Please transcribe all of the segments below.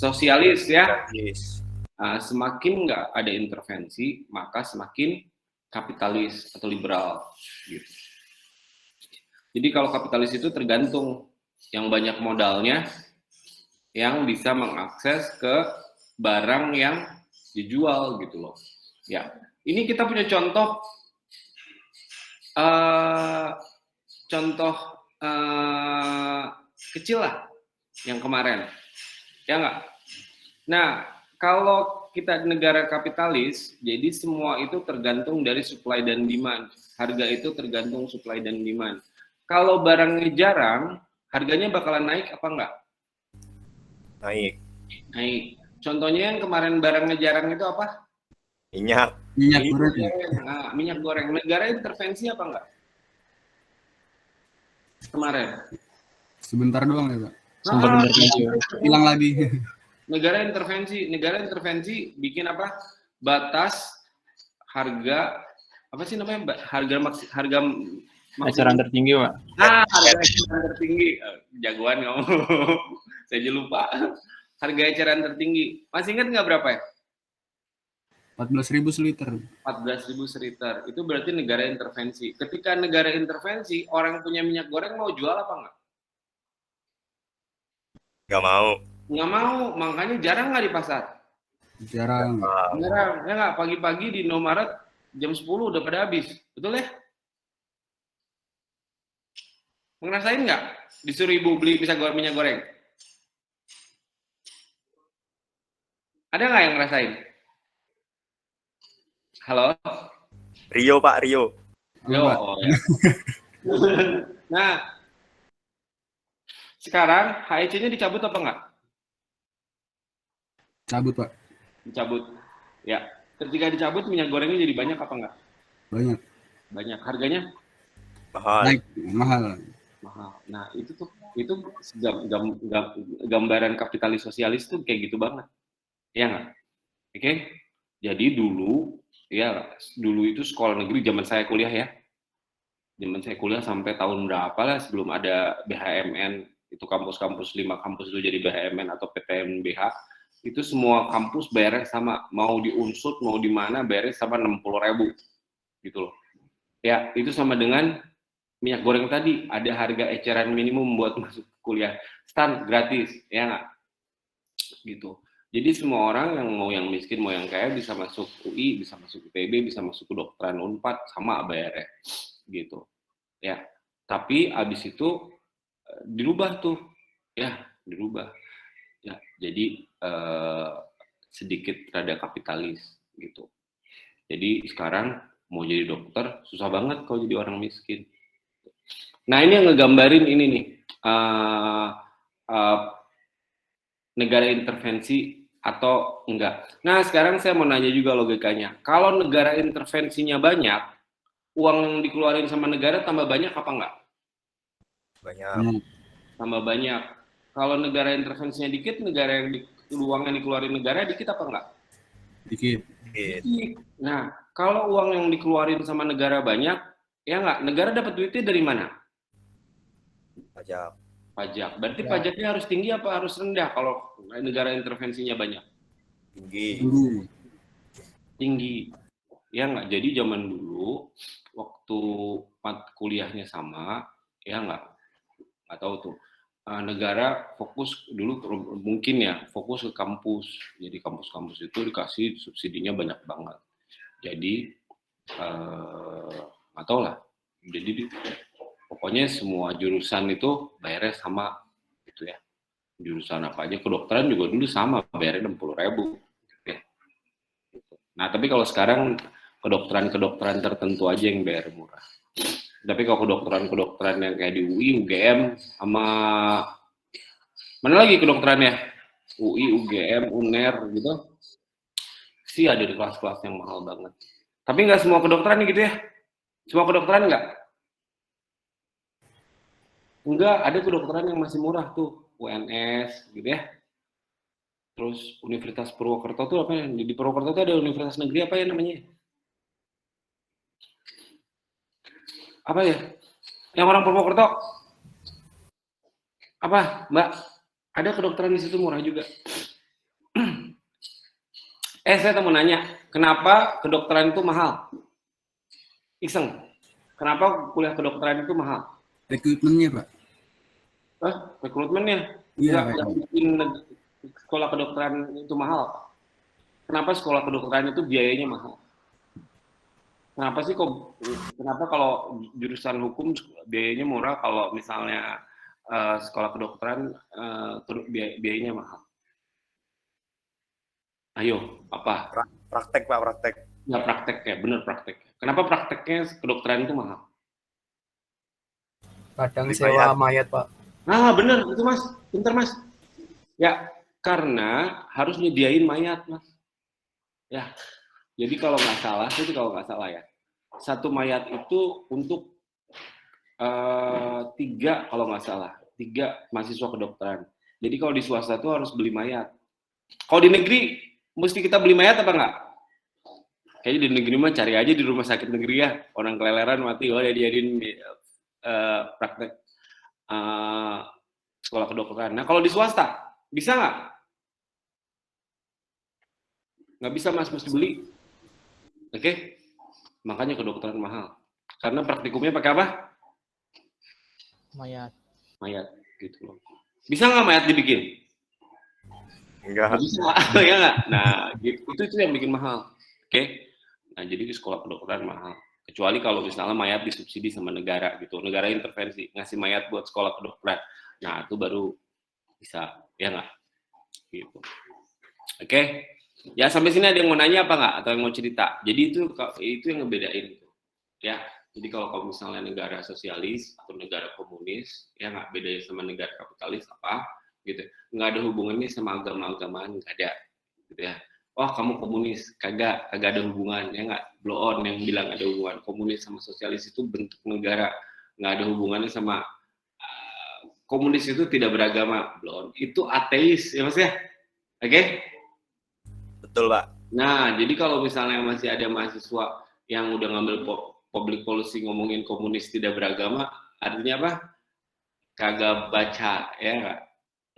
sosialis ya. Yes. Semakin nggak ada intervensi, maka semakin kapitalis atau liberal gitu. Jadi kalau kapitalis itu tergantung yang banyak modalnya, yang bisa mengakses ke barang yang dijual gitu loh. Ya, ini kita punya contoh kecil lah yang kemarin, ya nggak? Nah, kalau kita negara kapitalis, jadi semua itu tergantung dari supply dan demand. Harga itu tergantung supply dan demand. Kalau barangnya jarang, harganya bakalan naik apa enggak? Naik. Naik. Contohnya yang kemarin barangnya jarang itu apa? Minyak goreng. Nah, minyak goreng. Negara intervensi apa enggak? Kemarin. Sebentar doang ya, Pak. Hilang lagi. Negara intervensi bikin apa? Batas harga apa sih namanya? Harga eceran tertinggi, Pak. Harga eceran tertinggi. Jagoan ngomong. Saya aja lupa. Harga eceran tertinggi. Masih ingat nggak berapa ya? 14.000 seliter. 14.000 seliter. Itu berarti negara intervensi. Ketika negara intervensi, orang punya minyak goreng mau jual apa nggak? nggak mau. Nggak mau, makanya jarang nggak di pasar. Jarang. Ya nggak, pagi-pagi di Indomaret jam 10 udah pada habis. Betul ya? Ngerasain nggak? Disuruh ibu beli minyak goreng? Ada nggak yang ngerasain? Halo? Rio, Pak, Rio. Oh, ya. Nah, sekarang HEC-nya dicabut apa enggak? Cabut, Pak. Dicabut. Ya. Ketika dicabut, minyak gorengnya jadi banyak apa enggak? Banyak. Banyak. Harganya? Mahal. Naik, mahal. Nah, itu gambaran kapitalis sosialis tuh kayak gitu banget. Iya nggak? Oke? Jadi dulu itu sekolah negeri zaman saya kuliah ya. Zaman saya kuliah sampai tahun berapa lah sebelum ada BHMN, itu kampus-kampus 5 kampus itu jadi BHMN atau PTNBH, itu semua kampus bayarnya sama, mau di Unsud mau di mana bayarnya sama 60.000 gitu loh. Ya, itu sama dengan minyak goreng tadi, ada harga eceran minimum buat masuk kuliah, stan gratis, ya nggak? Gitu. Jadi semua orang yang miskin mau yang kaya bisa masuk UI, bisa masuk IPB, bisa masuk kedokteran Unpad sama bayarnya, gitu. Ya, tapi abis itu dirubah tuh, ya jadi sedikit rada kapitalis gitu. Jadi sekarang mau jadi dokter susah banget kalau jadi orang miskin. Nah, ini yang ngegambarin ini nih negara intervensi atau enggak. Nah, sekarang saya mau nanya juga logikanya. Kalau negara intervensinya banyak, uang yang dikeluarin sama negara tambah banyak apa enggak? Banyak. Tambah banyak. Kalau negara intervensinya dikit, uang yang dikeluarin negara dikit apa enggak? Dikit. Nah, kalau uang yang dikeluarin sama negara banyak, ya enggak? Negara dapat duitnya dari mana? Pajak. Berarti pajaknya harus tinggi apa harus rendah kalau negara intervensinya banyak? Tinggi. Ya nggak? Jadi zaman dulu waktu kuliahnya sama, ya nggak tahu tuh. Negara fokus dulu mungkin ya fokus ke kampus. Jadi kampus-kampus itu dikasih subsidinya banyak banget. Jadi nggak tahu lah. Jadi pokoknya semua jurusan itu bayarnya sama gitu ya. Jurusan apa aja, kedokteran juga dulu sama bayarnya 60.000 ya. Nah, tapi kalau sekarang kedokteran tertentu aja yang bayar murah. Tapi kalau kedokteran yang kayak di UI, UGM sama mana lagi kedokterannya? UI, UGM, UNER gitu. Sih ada di kelas-kelas yang mahal banget. Tapi nggak semua kedokteran gitu ya? Semua kedokteran nggak? Enggak, ada kedokteran yang masih murah tuh, UNS gitu ya. Terus Universitas Purwokerto tuh apa ya? Di Purwokerto tuh ada universitas negeri apa ya namanya? Apa ya? Yang orang Purwokerto? Apa, Mbak? Ada kedokteran di situ murah juga. Saya mau nanya, kenapa kedokteran itu mahal? Iseng. Kenapa kuliah kedokteran itu mahal? Rekrutmennya, Pak. Rekrutmennya? Iya, Nggak Pak. bikin sekolah kedokteran itu mahal. Kenapa sekolah kedokteran itu biayanya mahal? Kenapa kalau jurusan hukum biayanya murah, kalau misalnya sekolah kedokteran biayanya mahal? Ayo, apa? Praktek, Pak, praktek. Ya praktek ya, bener praktek. Kenapa prakteknya kedokteran itu mahal? Kadang Lebih sewa mayat, Pak. Bener, itu Mas. Pinter Mas. Ya, karena harus nyediain mayat, Mas. Ya, jadi kalau nggak salah ya, satu mayat itu untuk 3 kalau nggak salah, 3 mahasiswa kedokteran. Jadi kalau di swasta itu harus beli mayat. Kalau di negeri, mesti kita beli mayat apa nggak? Kayaknya di negeri mah cari aja di rumah sakit negeri ya, orang keleleran mati, dijadiin praktek sekolah kedokteran. Nah kalau di swasta, bisa nggak? Nggak bisa Mas, mesti beli. Oke? Makanya kedokteran mahal. Karena praktikumnya pakai apa? Mayat. Mayat, gitu loh. Bisa nggak mayat dibikin? Enggak. Bisa, ya nggak? Nah, gitu. Itu yang bikin mahal. Oke? Nah, jadi di sekolah kedokteran mahal. Kecuali kalau misalnya mayat disubsidi sama negara gitu. Negara intervensi, ngasih mayat buat sekolah kedokteran. Nah, itu baru bisa, ya nggak? Gitu. Oke? Ya, sampai sini ada yang mau nanya apa nggak? Atau yang mau cerita? Jadi itu yang ngebedain. Gitu. Ya, jadi kalau misalnya negara sosialis atau negara komunis, ya nggak bedanya sama negara kapitalis apa? Gitu. Nggak ada hubungannya sama agama-agamaan, nggak ada. Gitu ya. Wah kamu komunis, kagak ada hubungan, ya nggak, blow on yang bilang ada hubungan. Komunis sama sosialis itu bentuk negara, nggak ada hubungannya sama komunis itu tidak beragama, blow on. Itu ateis, ya Mas ya, oke? Betul, Pak. Nah, jadi kalau misalnya masih ada mahasiswa yang udah ngambil public policy ngomongin komunis tidak beragama, artinya apa? Kagak baca, ya nggak?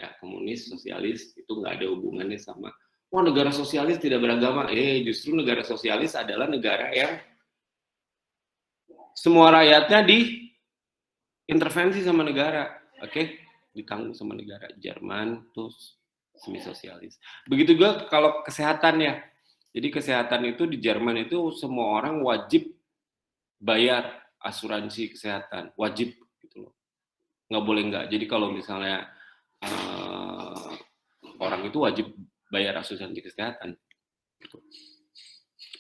Ya, komunis, sosialis itu nggak ada hubungannya sama negara sosialis tidak beragama. Justru negara sosialis adalah negara yang semua rakyatnya diintervensi sama negara, oke? Ditanggung sama negara. Jerman terus semi sosialis. Begitu juga kalau kesehatan ya. Jadi kesehatan itu di Jerman itu semua orang wajib bayar asuransi kesehatan, wajib gitu loh. Nggak boleh nggak. Jadi kalau misalnya orang itu wajib bayar asuransi kesehatan, gitu.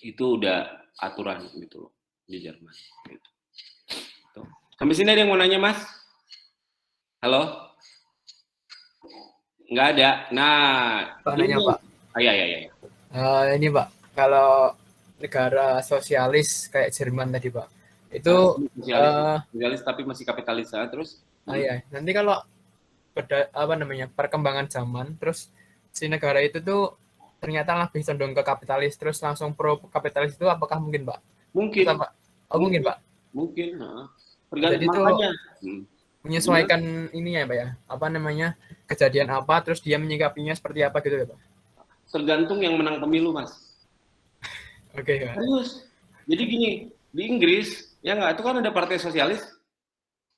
Itu udah aturan gitu loh di Jerman. Gitu. Sampai sini ada yang mau nanya Mas? Halo? Nggak ada. Nah, Pak nanya Pak. Iya. Ini Pak, kalau negara sosialis kayak Jerman tadi Pak, itu sosialis tapi masih kapitalis terus? Iya. Nanti kalau perkembangan zaman, terus si negara itu tuh ternyata lebih condong ke kapitalis, terus langsung pro kapitalis, itu apakah mungkin Pak? Mungkin. Pak? Mungkin Pak. Mungkin. Jadi itu menyesuaikan ini ya Pak ya, kejadian apa, terus dia menyikapinya seperti apa gitu ya Pak? Tergantung yang menang pemilu Mas. Oke, Pak. Serius. Jadi gini, di Inggris ya nggak, itu kan ada partai sosialis.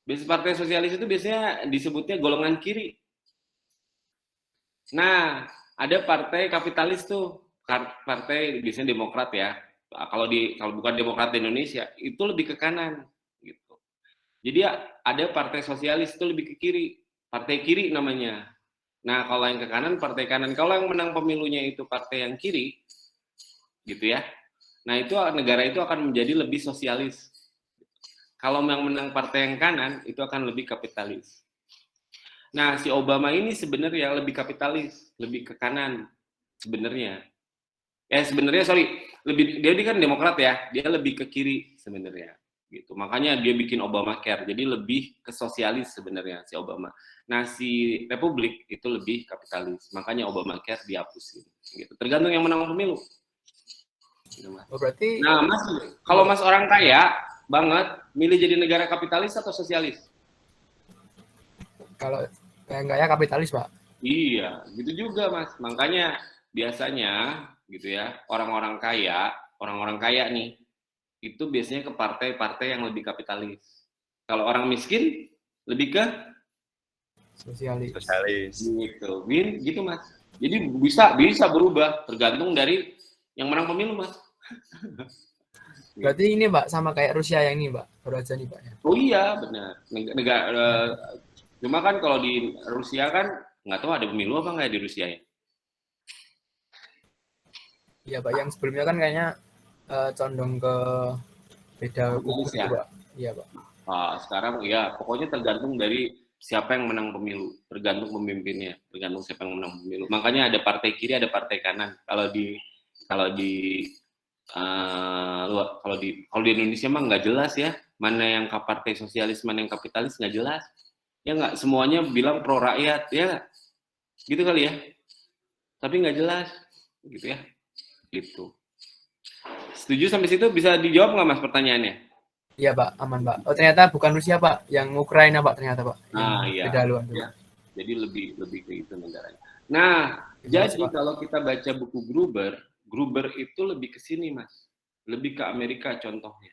Partai sosialis itu biasanya disebutnya golongan kiri. Nah, ada partai kapitalis tuh, partai biasanya Demokrat ya. Kalau bukan Demokrat di Indonesia, itu lebih ke kanan gitu. Jadi ada partai sosialis itu lebih ke kiri, partai kiri namanya. Nah, kalau yang ke kanan partai kanan. Kalau yang menang pemilunya itu partai yang kiri, gitu ya. Nah, itu negara itu akan menjadi lebih sosialis. Kalau yang menang partai yang kanan, itu akan lebih kapitalis. Nah, si Obama ini sebenarnya lebih kapitalis, lebih ke kanan sebenarnya. Dia kan Demokrat ya, dia lebih ke kiri sebenarnya. Gitu. Makanya dia bikin Obamacare, jadi lebih ke sosialis sebenarnya si Obama. Nah, si Republik itu lebih kapitalis, makanya Obamacare dihapusin. Gitu. Tergantung yang menang pemilu. Gitu, Mas. Berarti. Nah, Mas, kalau Mas orang kaya banget, milih jadi negara kapitalis atau sosialis? Kalau yang kaya kapitalis Pak. Iya, gitu juga Mas. Makanya biasanya gitu ya, orang-orang kaya nih, itu biasanya ke partai-partai yang lebih kapitalis. Kalau orang miskin, lebih ke Sosialis. Sosialis. gitu Mas. Jadi bisa berubah tergantung dari yang menang pemilu Mas. Berarti ini Pak sama kayak Rusia yang ini Pak, baru aja nih Pak ya. Oh iya benar. Negara cuma kan kalau di Rusia kan nggak tahu ada pemilu apa nggak di Rusia ya. Iya Pak, yang sebelumnya kan kayaknya condong ke beda kubu Komunis gitu ya. Pak. Iya Pak. Sekarang ya pokoknya tergantung dari siapa yang menang pemilu, tergantung pemimpinnya, tergantung siapa yang menang pemilu. Makanya ada partai kiri, ada partai kanan. Kalau di kalau di Indonesia mah nggak jelas ya, mana yang ke partai sosialis, mana yang kapitalis nggak jelas. Ya nggak semuanya bilang pro rakyat ya, gitu kali ya. Tapi nggak jelas, gitu ya. Gitu. Setuju sampai situ bisa dijawab nggak Mas pertanyaannya? Iya Pak, aman Pak. Oh ternyata bukan Rusia Pak, yang Ukraina Pak ternyata Pak. Yang Iya. beda haluan tuh. Ya. Jadi lebih ke itu negaranya. Nah, jadi kalau kita baca buku Gruber itu lebih ke sini Mas, lebih ke Amerika contohnya.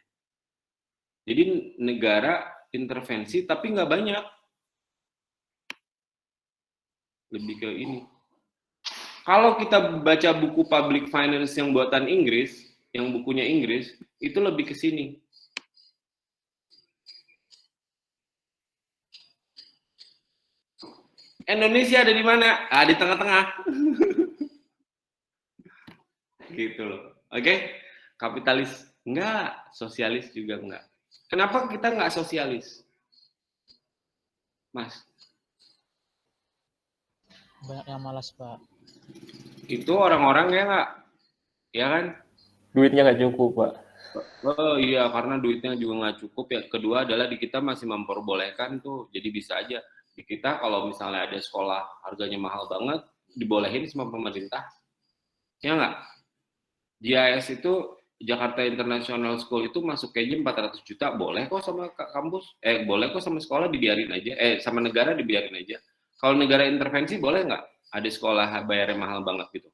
Jadi negara intervensi tapi nggak banyak, lebih ke ini. Kalau kita baca buku public finance yang buatan Inggris, yang bukunya Inggris, itu lebih ke sini. Indonesia ada di mana? Di tengah-tengah. Gitu loh. Oke? Kapitalis enggak, sosialis juga enggak. Kenapa kita enggak sosialis? Mas, Banyak yang malas, Pak. itu orang-orang ya enggak? Ya kan? Duitnya nggak cukup, Pak. Oh iya, karena duitnya juga nggak cukup ya. Kedua adalah di kita masih memperbolehkan tuh, jadi bisa aja di kita kalau misalnya ada sekolah harganya mahal banget, dibolehin sama pemerintah, ya nggak? JIS itu Jakarta International School itu masuk kayaknya 400 juta, boleh kok sama kampus, boleh kok sama sekolah dibiarin aja, sama negara dibiarin aja. Kalau negara intervensi boleh nggak? Ada sekolah bayarnya mahal banget gitu?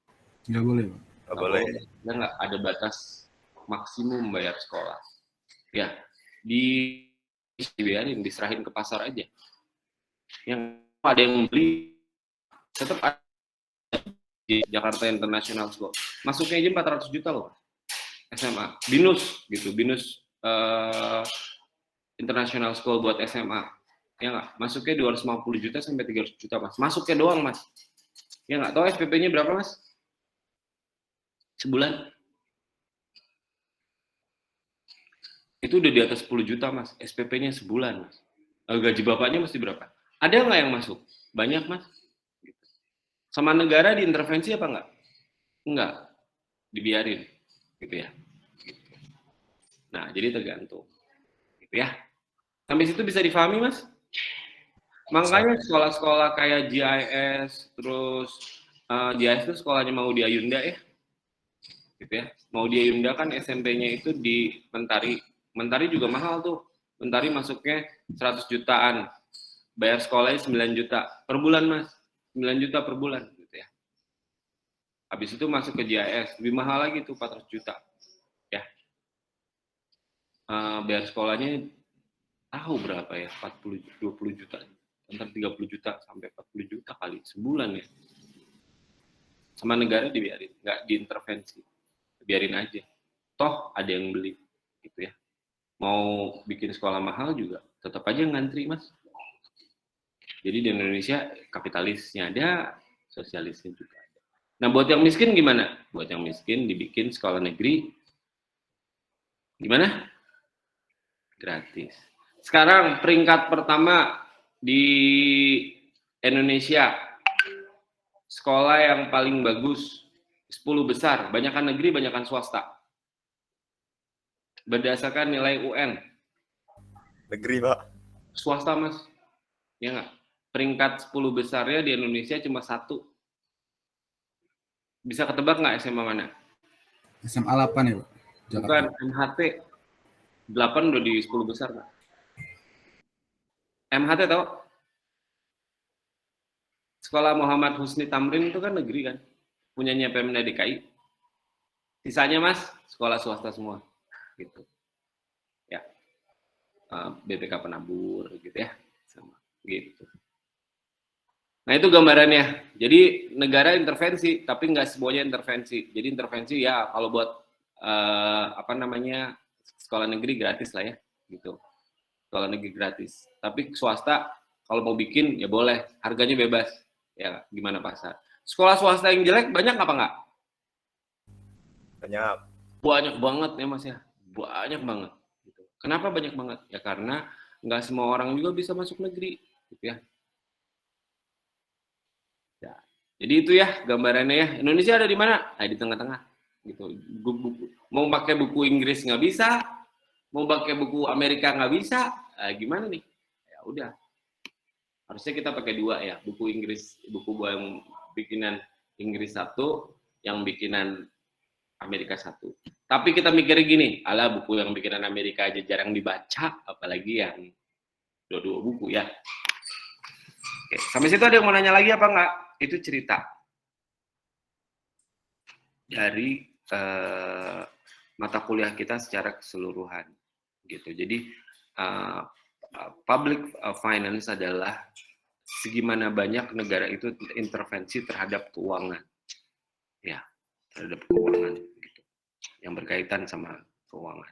Nggak boleh, Pak. Nggak boleh. Ya nggak ada batas maksimum bayar sekolah. Ya, dibiarin, diserahin ke pasar aja. Yang ada yang beli, tetap ada di Jakarta International School. Masuknya aja 400 juta loh, SMA. BINUS gitu, BINUS International School buat SMA. Ya nggak? Masuknya 250 juta sampai 300 juta, Mas. Masuknya doang, Mas. Ya nggak? Tahu SPP-nya berapa, Mas? Sebulan? Itu udah di atas 10 juta, Mas. SPP-nya sebulan, Mas. Gaji bapaknya mesti berapa? Ada nggak yang masuk? Banyak, Mas. Sama negara diintervensi apa nggak? Enggak. Dibiarin. Gitu ya. Nah, jadi tergantung. Gitu ya. Sampai situ bisa difahami, Mas? Makanya sekolah-sekolah kayak JIS, terus JIS itu sekolahnya Maudy Ayunda ya. Gitu ya. Maudy Ayunda kan SMP-nya itu di Mentari. Mentari juga mahal tuh. Mentari masuknya 100 jutaan. Bayar sekolahnya 9 juta per bulan, Mas. 9 juta per bulan gitu ya. Habis itu masuk ke JIS, lebih mahal lagi tuh 400 juta. Ya. Bayar sekolahnya tahu berapa ya? 40 20 juta. Antara 30 juta sampai 40 juta kali sebulan ya. Sama negara dibiarin, nggak diintervensi. Biarin aja. Toh ada yang beli gitu ya. Mau bikin sekolah mahal juga tetap aja ngantri, Mas. Jadi di Indonesia kapitalisnya ada, sosialisnya juga ada. Nah, buat yang miskin gimana? Buat yang miskin dibikin sekolah negeri gimana? Gratis. Sekarang peringkat pertama di Indonesia sekolah yang paling bagus 10 besar, banyakan negeri, banyakan swasta. Berdasarkan nilai UN. Negeri, Pak. Swasta, Mas. Ya nggak? Peringkat 10 besarnya di Indonesia cuma 1. Bisa ketebak nggak SMA mana? SMA 8 ya, Pak? Bukan, MHT. 8 udah di 10 besar, Pak. MHT tahu? Sekolah Muhammad Husni Tamrin itu kan negeri kan? Punyanya Pemda DKI. Sisanya Mas, sekolah swasta semua. Gitu. Ya. BPK penabur gitu ya. Sama gitu. Nah, itu gambarannya. Jadi negara intervensi, tapi nggak semuanya intervensi. Jadi intervensi ya kalau buat sekolah negeri gratis lah ya, gitu. Sekolah negeri gratis. Tapi swasta kalau mau bikin ya boleh, harganya bebas. Ya gimana pasar. Sekolah swasta yang jelek banyak apa nggak? Banyak. Banyak banget ya Mas ya, banyak banget. Gitu. Kenapa banyak banget? Ya karena nggak semua orang juga bisa masuk negeri, gitu ya. Ya. Jadi itu ya gambarannya ya. Indonesia ada di mana? Di tengah-tengah. Gitu. Mau pakai buku Inggris nggak bisa, mau pakai buku Amerika nggak bisa. Gimana nih? Ya udah. Harusnya kita pakai dua ya, buku Inggris, buku yang bikinan Inggris satu, yang bikinan Amerika satu. Tapi kita mikirnya gini, alah buku yang bikinan Amerika aja jarang dibaca, apalagi yang dua-dua buku ya. Oke, sampai situ ada yang mau nanya lagi apa enggak? Itu cerita dari mata kuliah kita secara keseluruhan, gitu. Jadi public finance adalah segimana banyak negara itu intervensi terhadap keuangan, ya, terhadap keuangan, gitu, yang berkaitan sama keuangan.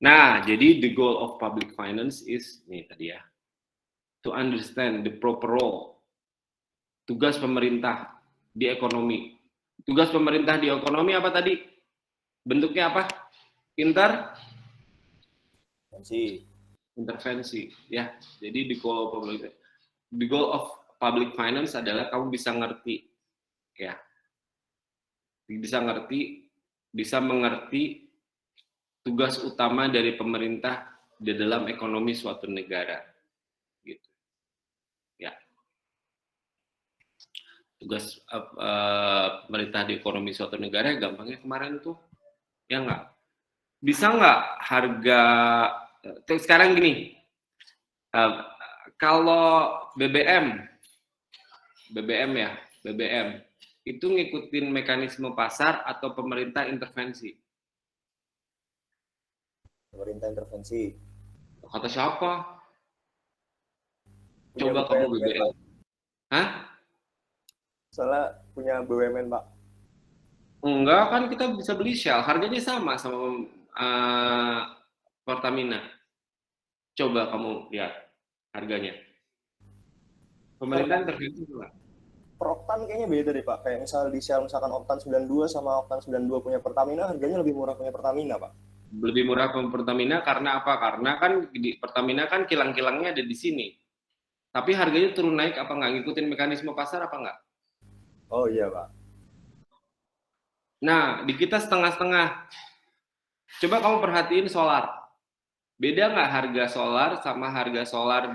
Nah, jadi the goal of public finance is nih tadi ya, to understand the proper role, tugas pemerintah di ekonomi. Tugas pemerintah di ekonomi apa tadi? Bentuknya apa? Intervensi, ya. Jadi the goal of public finance adalah kamu bisa ngerti, ya, bisa mengerti tugas utama dari pemerintah di dalam ekonomi suatu negara, gitu, ya. Tugas pemerintah di ekonomi suatu negara gampangnya kemarin tuh, ya nggak? Bisa nggak harga sekarang gini, kalau BBM itu ngikutin mekanisme pasar atau pemerintah intervensi? Pemerintah intervensi. Kata siapa? Punya Coba kamu BUMN, BBM. Hah? Soalnya punya BUMN, Pak. Enggak, kan kita bisa beli Shell, harganya sama Pertamina. Coba kamu lihat harganya. Pemerintah intervensi enggak? Per oktan kayaknya beda deh, Pak. Kayak misal di Shell misalkan oktan 92 sama oktan 92 punya Pertamina, harganya lebih murah punya Pertamina, Pak. Lebih murah ke Pertamina karena apa? Karena kan di Pertamina kan kilang-kilangnya ada di sini. Tapi harganya turun naik apa enggak? Ngikutin mekanisme pasar apa enggak? Oh iya, Pak. Nah, di kita setengah-setengah. Coba kamu perhatiin solar. Beda nggak harga solar sama harga solar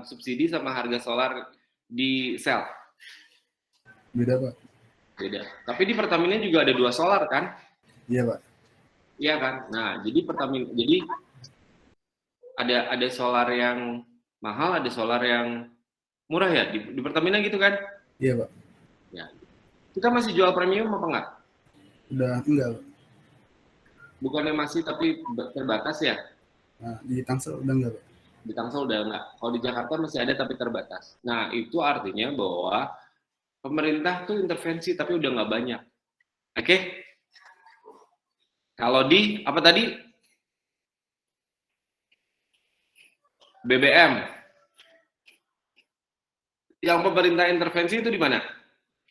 subsidi sama harga solar di sel? Beda, Pak. Beda. Tapi di Pertamina juga ada 2 solar kan? Iya, Pak. Iya kan? Nah, jadi ada solar yang mahal, ada solar yang murah ya di Pertamina gitu kan? Iya, Pak. Ya. Kita masih jual premium apa enggak? Udah enggak, Pak. Bukannya masih tapi terbatas ya? Nah, di Tangsel udah enggak, Pak. Di Tangsel udah enggak. Kalau di Jakarta masih ada tapi terbatas. Nah, itu artinya bahwa pemerintah tuh intervensi tapi udah nggak banyak. Oke? Kalau di apa tadi? BBM. Yang pemerintah intervensi itu di mana?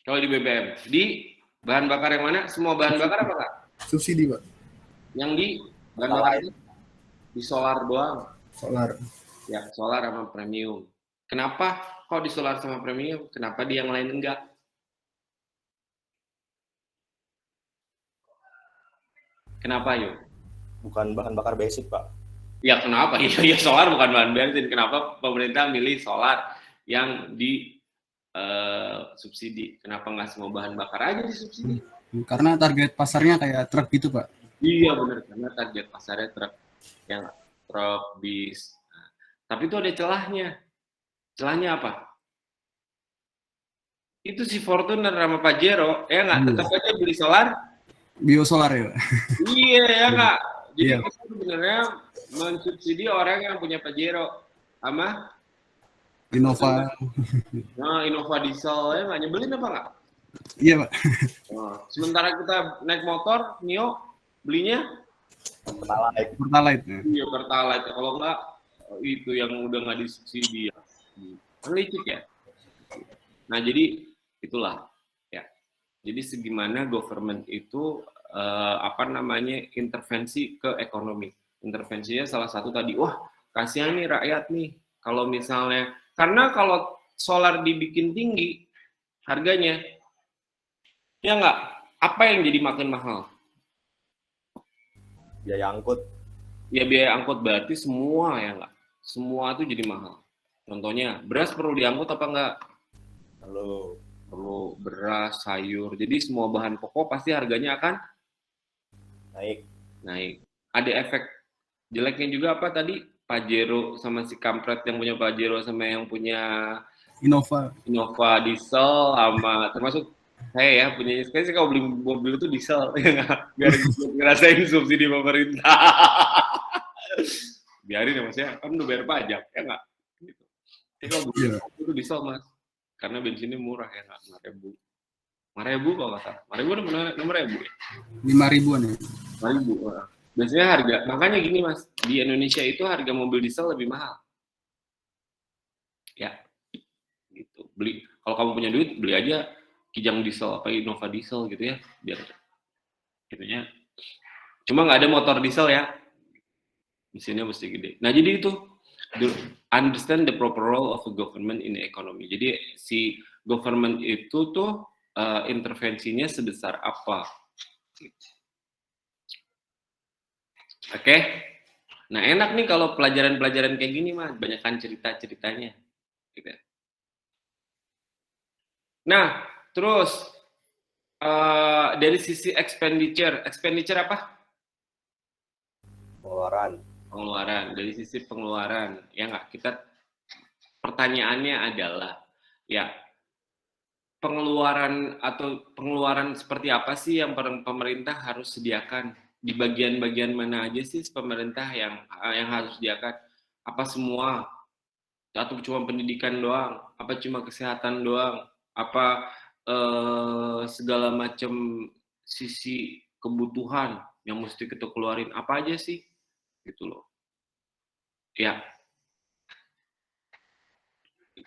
Kalau di BBM, di bahan bakar yang mana? Semua bahan bakar apa enggak? Subsidi, Pak. Yang di bahan bakar itu di solar doang. Solar. Ya, solar sama premium. Kenapa kok di solar sama premium? Kenapa di yang lain enggak? Kenapa yuk? Bukan bahan bakar basic, Pak. Ya kenapa? Ya solar bukan bahan bensin. Kenapa pemerintah milih solar yang di subsidi? Kenapa nggak semua bahan bakar aja disubsidi? Karena target pasarnya kayak truk gitu, Pak. Iya benar, karena target pasarnya truk, yang truk, bis. Nah, tapi itu ada celahnya. Celahnya apa? itu si Fortuner sama Pajero, ya nggak? Iya. Tetap aja beli solar. Biosolar ya, Pak. Iya, ya nggak? Jadi Iya. kita sebenarnya mensubsidi orang yang punya Pajero sama Innova. Innova diesel, ya nggak? Nyebelin apa nggak? Iya, Pak. Sementara kita naik motor, Nio, belinya Pertalite. Pertalite. Ya. iya Pertalite. Kalau nggak, itu yang udah nggak disubsidi ya. Kan licik ya. Nah, jadi itulah ya. Jadi segimana government itu intervensi ke ekonomi. Intervensinya salah satu tadi, wah kasihan nih rakyat nih kalau misalnya, karena kalau solar dibikin tinggi harganya, ya nggak, apa yang jadi makin mahal? Biaya angkut. Ya biaya angkut, berarti semua ya nggak, semua itu jadi mahal. Contohnya beras perlu diangkut apa nggak? Perlu beras, sayur, jadi semua bahan pokok pasti harganya akan naik. Ada efek jeleknya juga apa tadi? Pajero sama si kampret yang punya Pajero sama yang punya Innova. Innova diesel sama termasuk saya ya punya saya sih kalau beli mobil itu diesel ya nggak? Biar ngerasain subsidi pemerintah. Biarin ya maksudnya kan udah bayar pajak ya nggak? Gitu. Tapi kalau beli itu diesel mas, karena bensinnya murah ya nggak, 5.000 kalau nggak salah, 5.000 udah 6.000 ya. 5.000-an ya. 5.000. Biasanya harga, makanya gini mas, di Indonesia itu harga mobil diesel lebih mahal. Ya, gitu. Beli, kalau kamu punya duit, beli aja Kijang diesel apa Innova diesel gitu ya, biar gitunya. Cuma nggak ada motor diesel ya, mesinnya mesti gede. Nah jadi itu, understand the proper role of the government in the economy. Jadi si government itu tuh intervensinya sebesar apa? Oke, nah enak nih kalau pelajaran-pelajaran kayak gini mah, banyakkan cerita-ceritanya. Gitu. Nah, terus dari sisi expenditure apa? Pengeluaran. Dari sisi pengeluaran, ya nggak? Kita pertanyaannya adalah, ya pengeluaran seperti apa sih yang pemerintah harus sediakan? Di bagian-bagian mana aja sih pemerintah yang harus sediakan? Apa semua? Atau cuma pendidikan doang? Apa cuma kesehatan doang? Apa segala macam sisi kebutuhan yang mesti kita keluarin? Apa aja sih? Gitu loh. Ya.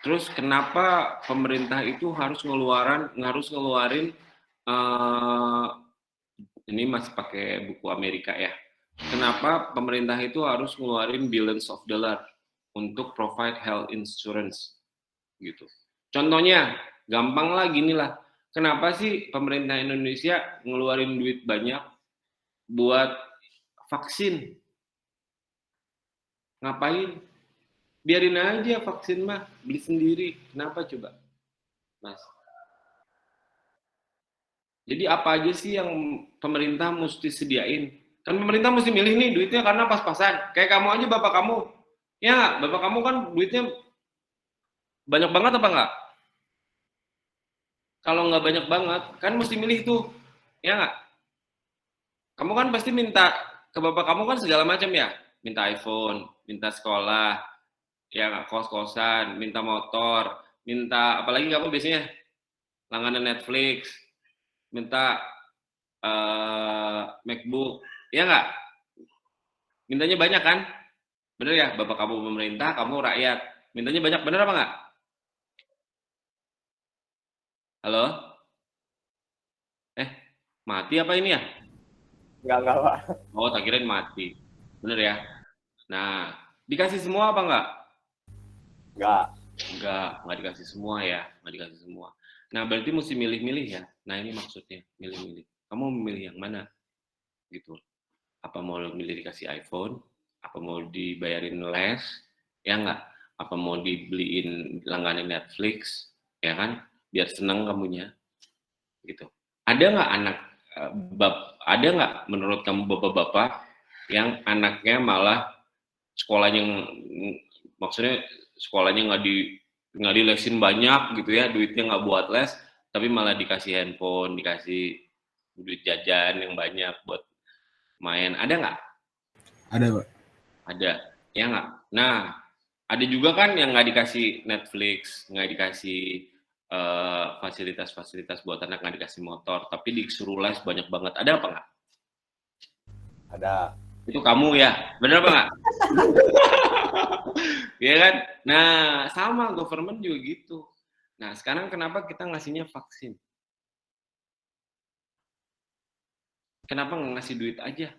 Terus kenapa pemerintah itu harus ngeluarin ini masih pakai buku Amerika ya. Kenapa pemerintah itu harus ngeluarin billions of dollar untuk provide health insurance gitu. Contohnya, gampang lah gini lah. Kenapa sih pemerintah Indonesia ngeluarin duit banyak buat vaksin? Ngapain? Biarin aja vaksin mah, beli sendiri. Kenapa coba, Mas? Jadi apa aja sih yang pemerintah mesti sediain? Kan pemerintah mesti milih nih duitnya karena pas-pasan. Kayak kamu aja, bapak kamu. Ya, bapak kamu kan duitnya banyak banget apa enggak? Kalau nggak banyak banget, kan mesti milih tuh. Ya nggak? Kamu kan pasti minta ke bapak kamu kan segala macam ya. Minta iPhone, minta sekolah, ya nggak, kos-kosan, minta motor, minta apalagi kamu biasanya langganan Netflix, minta MacBook, ya nggak? Mintanya banyak kan? Bener ya, bapak kamu pemerintah, kamu rakyat. Mintanya banyak, bener apa nggak? Halo? Mati apa ini ya? Enggak, Pak. Oh, tak kirain mati. Bener ya? Nah, dikasih semua apa nggak? Nggak dikasih semua ya, nggak dikasih semua. Nah, berarti mesti milih-milih ya. Nah, ini maksudnya, milih-milih. Kamu memilih yang mana? Gitu. Apa mau milih dikasih iPhone? Apa mau dibayarin les? Ya nggak? Apa mau dibeliin langganan Netflix? Ya kan? Biar senang kamunya. Gitu. Ada nggak ada nggak menurut kamu bapak-bapak yang anaknya malah sekolahnya, maksudnya sekolahnya nggak dilesin banyak gitu ya, duitnya nggak buat les, tapi malah dikasih handphone, dikasih duit jajan yang banyak buat main. Ada nggak? Ada, Pak. Ada, ya nggak? Nah, ada juga kan yang nggak dikasih Netflix, nggak dikasih fasilitas-fasilitas buat anak, nggak dikasih motor, tapi disuruh les banyak banget. Ada apa nggak? Ada. Itu kamu ya, bener apa nggak? Iya kan? Nah, sama government juga gitu. Nah, sekarang kenapa kita ngasihnya vaksin? Kenapa nggak ngasih duit aja?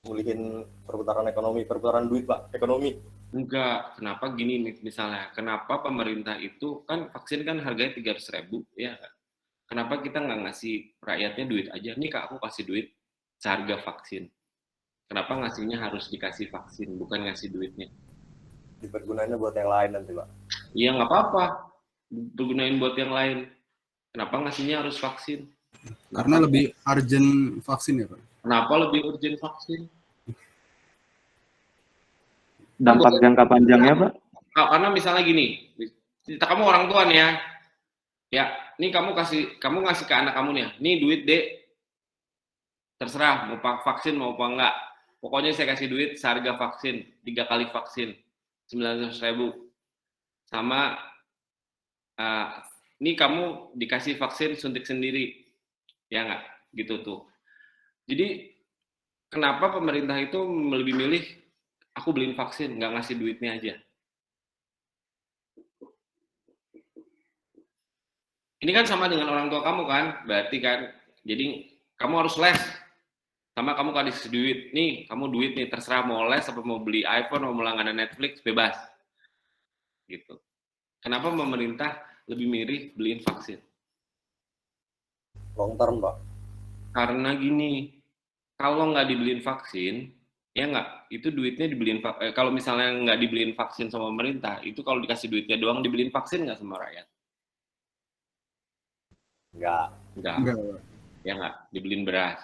Mulihin perputaran duit, Pak, ekonomi. Enggak, kenapa gini nih misalnya, kenapa pemerintah itu, kan vaksin kan harganya 300.000, ya kan? Kenapa kita nggak ngasih rakyatnya duit aja? Nih Kak, aku kasih duit seharga vaksin. Kenapa ngasihnya harus dikasih vaksin, bukan ngasih duitnya? Dipergunainnya buat yang lain nanti, Pak. Iya nggak apa-apa, bergunain buat yang lain. Kenapa ngasihnya harus vaksin? Karena lebih urgent vaksin ya, Pak. Kenapa lebih urgent vaksin? Dampak jangka panjangnya, Pak? Karena misalnya gini, kamu orang tua nih ya, nih kamu ngasih ke anak kamu nih, nih duit dek, terserah mau vaksin mau apa enggak, pokoknya saya kasih duit seharga vaksin, 3 kali vaksin, 900.000, sama nih kamu dikasih vaksin suntik sendiri, ya nggak, gitu tuh. Jadi kenapa pemerintah itu lebih milih aku beliin vaksin, nggak ngasih duitnya aja? Ini kan sama dengan orang tua kamu kan, berarti kan, jadi kamu harus les, sama kamu kasih duit, nih kamu duit nih, terserah mau les, apa mau beli iPhone, mau langganan Netflix, bebas. Gitu. Kenapa pemerintah lebih milih beliin vaksin? Long term, Pak. Karena gini, kalau nggak dibeliin vaksin, ya nggak, itu duitnya dibeliin, kalau misalnya nggak dibeliin vaksin sama pemerintah, itu kalau dikasih duitnya doang, dibeliin vaksin nggak sama rakyat? Enggak. Enggak. Enggak, Pak. Ya nggak, dibeliin beras,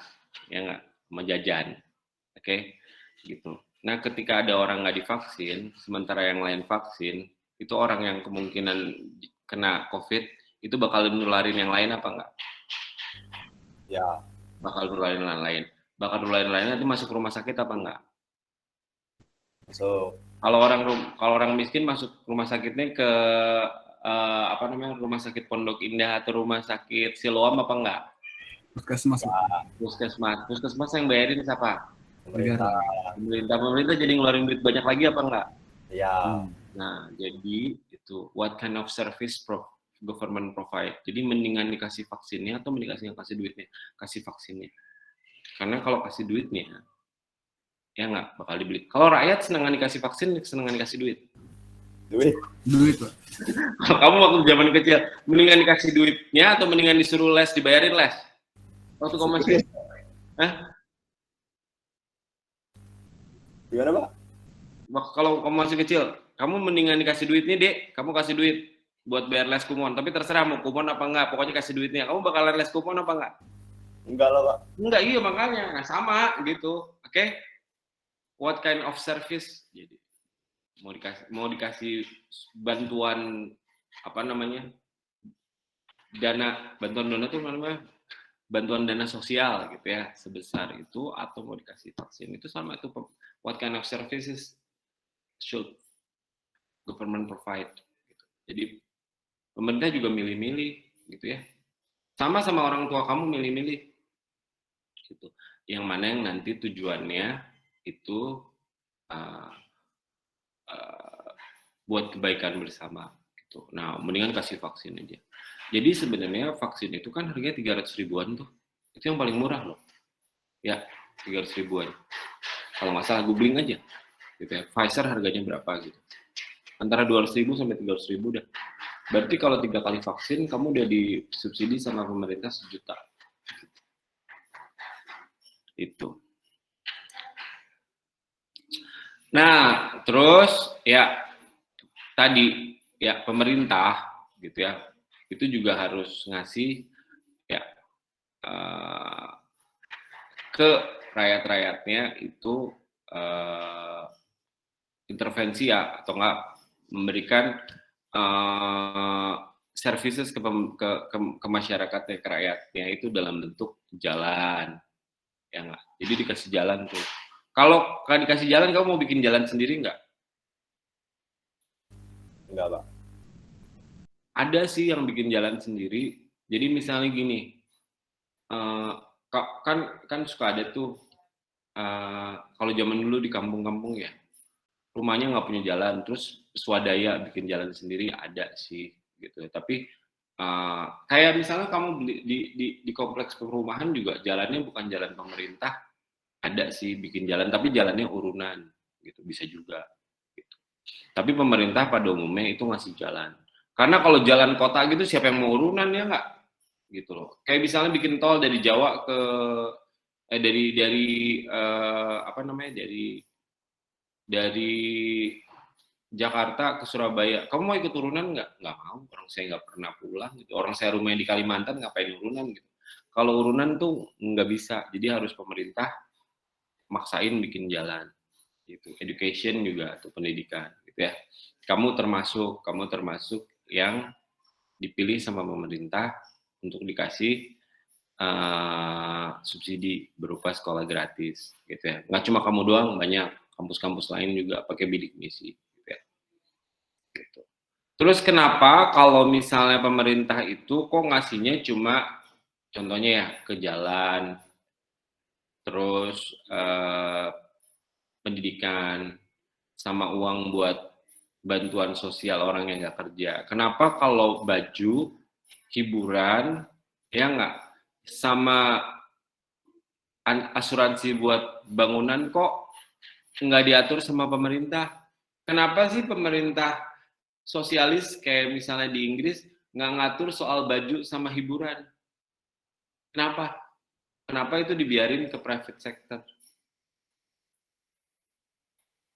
ya nggak, sama jajan, oke, gitu. Nah, ketika ada orang nggak divaksin, sementara yang lain vaksin, itu orang yang kemungkinan kena COVID itu bakal nularin yang lain apa enggak? Ya. Bakal nularin yang lain. Bakal nularin lain nanti masuk rumah sakit apa enggak? So, Kalau orang miskin masuk rumah sakitnya ke rumah sakit Pondok Indah atau rumah sakit Siloam apa enggak? Puskesmas, Pak. Puskesmas yang bayarin siapa? pemerintah. Pemerintah jadi ngeluarin duit banyak lagi apa enggak? Ya. Nah, jadi itu what kind of service government provide. Jadi mendingan dikasih vaksinnya atau mendingan kasih duitnya? Kasih vaksinnya. Karena kalau kasih duitnya, ya nggak bakal dibeli. Kalau rakyat senangan dikasih vaksin, senangan dikasih duit. Duit, Pak. Kalau kamu waktu zaman kecil, mendingan dikasih duitnya atau mendingan disuruh les, dibayarin les? Waktu kamu masih, gimana, Pak? kalau kamu masih kecil, kamu mendingan dikasih duit nih, Dek, kamu kasih duit buat bayar les kumon, tapi terserah mau kumon apa enggak, pokoknya kasih duitnya. Kamu bakalan les kumon apa enggak? Enggak lah, Pak. Enggak, iya makanya. Nah, sama gitu. Oke? What kind of service? Jadi mau dikasih bantuan apa namanya? Bantuan dana tuh namanya bantuan dana sosial gitu ya, sebesar itu, atau mau dikasih vaksin, itu sama, itu what kind of services should government provide gitu. Jadi pemerintah juga milih-milih gitu ya, sama orang tua kamu milih-milih gitu, yang mana yang nanti tujuannya itu buat kebaikan bersama gitu. Nah, mendingan kasih vaksin aja. Jadi sebenarnya vaksin itu kan harganya 300 ribuan tuh. Itu yang paling murah loh. Ya, 300 ribuan. Kalau nggak salah googling aja. Gitu ya. Pfizer harganya berapa gitu. Antara 200 ribu sampai 300 ribu dah. Berarti kalau 3 kali vaksin, kamu udah disubsidi sama pemerintah 1 juta. Itu. Nah, terus ya tadi ya pemerintah gitu ya, itu juga harus ngasih ya ke rakyat-rakyatnya itu intervensi ya, atau enggak memberikan services ke masyarakatnya, ke rakyatnya itu dalam bentuk jalan, ya nggak? Jadi dikasih jalan tuh. Kalau dikasih jalan, kamu mau bikin jalan sendiri nggak? Enggak, Pak. Ada sih yang bikin jalan sendiri. Jadi misalnya gini, kan suka ada tuh, kalau zaman dulu di kampung-kampung ya, rumahnya nggak punya jalan, terus swadaya bikin jalan sendiri, ada sih gitu. Tapi kayak misalnya kamu beli di kompleks perumahan juga jalannya bukan jalan pemerintah, ada sih bikin jalan, tapi jalannya urunan gitu, bisa juga. Gitu. Tapi pemerintah pada umumnya itu ngasih jalan. Karena kalau jalan kota gitu siapa yang mau urunan, ya nggak? Gitu loh. Kayak misalnya bikin tol dari Jawa ke dari apa namanya, dari Jakarta ke Surabaya. Kamu mau ikut turunan nggak? Nggak mau. Orang saya nggak pernah pulang. Gitu. Orang saya rumahnya di Kalimantan, ngapain urunan gitu. Kalau urunan tuh nggak bisa. Jadi harus pemerintah maksain bikin jalan. Gitu. Education juga atau pendidikan. Gitu ya. Kamu termasuk yang dipilih sama pemerintah untuk dikasih subsidi berupa sekolah gratis. Gitu ya. Nggak cuma kamu doang, banyak kampus-kampus lain juga pakai bidik misi. Gitu. Terus kenapa kalau misalnya pemerintah itu kok ngasihnya cuma contohnya ya ke jalan, terus pendidikan, sama uang buat bantuan sosial orang yang nggak kerja. Kenapa kalau baju, hiburan, ya nggak, sama asuransi buat bangunan kok nggak diatur sama pemerintah? Kenapa sih pemerintah sosialis kayak misalnya di Inggris nggak ngatur soal baju sama hiburan? Kenapa? Kenapa itu dibiarin ke private sector?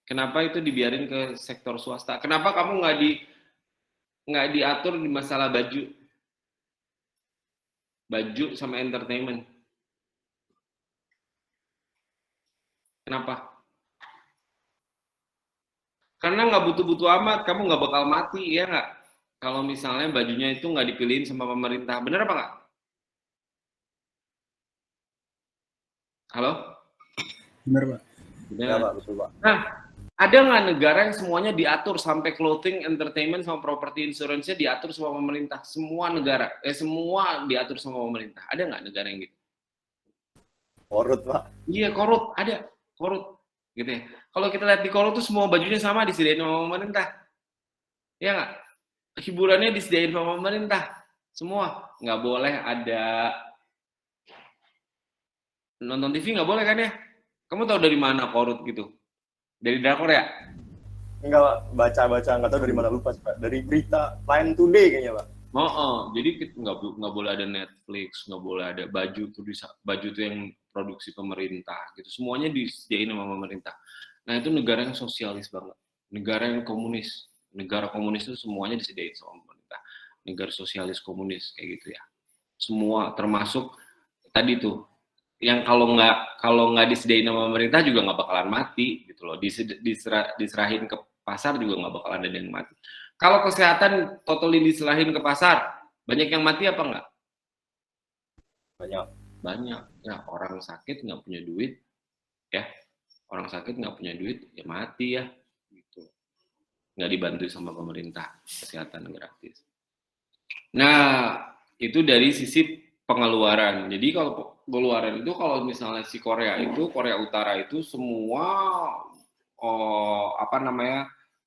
Kenapa itu dibiarin ke sektor swasta? Kenapa kamu nggak diatur di masalah baju sama entertainment? Kenapa? Karena nggak butuh-butuh amat, kamu nggak bakal mati, ya nggak? Kalau misalnya bajunya itu nggak dipilihin sama pemerintah, bener apa nggak? Halo? Bener, Pak. Bener. Ya, Pak, betul, Pak. Nah, ada nggak negara yang semuanya diatur sampai clothing, entertainment, sama property insurance-nya diatur sama pemerintah? Semua negara, semua diatur sama pemerintah. Ada nggak negara yang gitu? Korut, Pak. Iya, korut, ada. Korut. Gitu ya. Kalau kita lihat di korut tuh semua bajunya sama disediain sama pemerintah. Ya nggak? Hiburannya disediain sama pemerintah. Semua. Nggak boleh ada nonton TV, nggak boleh kan ya? Kamu tahu dari mana korut gitu? Dari drakor ya? Enggak, Pak. Baca-baca, nggak tahu dari mana, lupa sih, Pak. Dari berita Line Today kayaknya, Pak. Jadi nggak boleh ada Netflix, nggak boleh ada baju tuh yang produksi pemerintah gitu. Semuanya disediain sama pemerintah. Nah itu negara yang sosialis banget, negara yang komunis. Negara komunis itu semuanya disediain sama pemerintah. Negara sosialis komunis kayak gitu ya. Semua termasuk tadi tuh yang kalau nggak disediain sama pemerintah juga nggak bakalan mati gitu loh. Diserahin ke pasar juga nggak bakalan ada yang mati. Kalau kesehatan totally diserahin ke pasar, banyak yang mati apa nggak? Banyak. Banyak. Ya, orang sakit nggak punya duit, ya. Orang sakit nggak punya duit, ya mati ya. Gitu. Nggak dibantu sama pemerintah, kesehatan gratis. Nah, itu dari sisi pengeluaran. Jadi kalau pengeluaran itu, kalau misalnya si Korea Utara itu semua,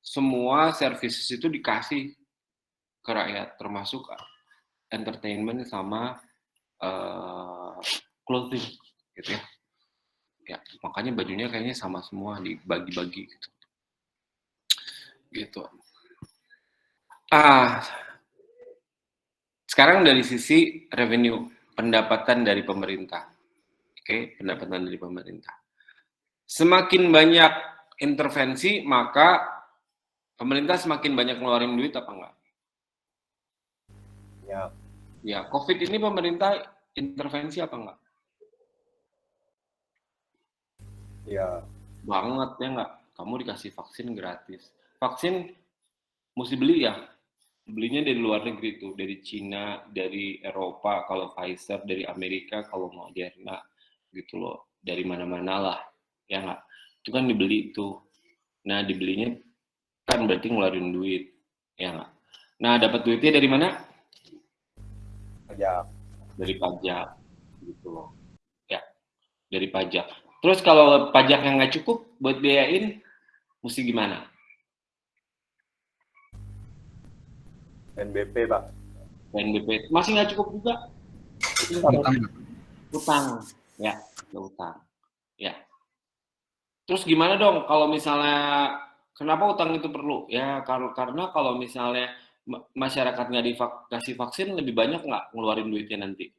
semua services itu dikasih ke rakyat, termasuk entertainment sama clothing, gitu ya. Ya, makanya bajunya kayaknya sama semua, dibagi-bagi gitu. Gitu. Sekarang dari sisi revenue, pendapatan dari pemerintah. Oke, pendapatan dari pemerintah. Semakin banyak intervensi, maka pemerintah semakin banyak ngeluarin duit apa enggak? Ya. Ya, COVID ini pemerintah intervensi apa enggak? Ya. Banget ya enggak? Kamu dikasih vaksin gratis. Vaksin mesti beli ya? Belinya dari luar negeri tuh, dari Cina, dari Eropa, kalau Pfizer, dari Amerika, kalau Moderna, gitu loh. Dari mana-mana lah, ya nggak? Itu kan dibeli tuh. Nah, dibelinya kan berarti ngeluarin duit, ya nggak? Nah, dapat duitnya dari mana? Pajak. Dari pajak, gitu loh. Ya, dari pajak. Terus kalau pajak yang nggak cukup buat biayain, mesti gimana? NBP, Pak. PNBP masih nggak cukup juga. Utang, Pak. Utang, ya, utang, ya. Terus gimana dong kalau misalnya kenapa utang itu perlu? Ya karena kalau misalnya masyarakat nggak dikasih vaksin lebih banyak nggak ngeluarin duitnya nanti?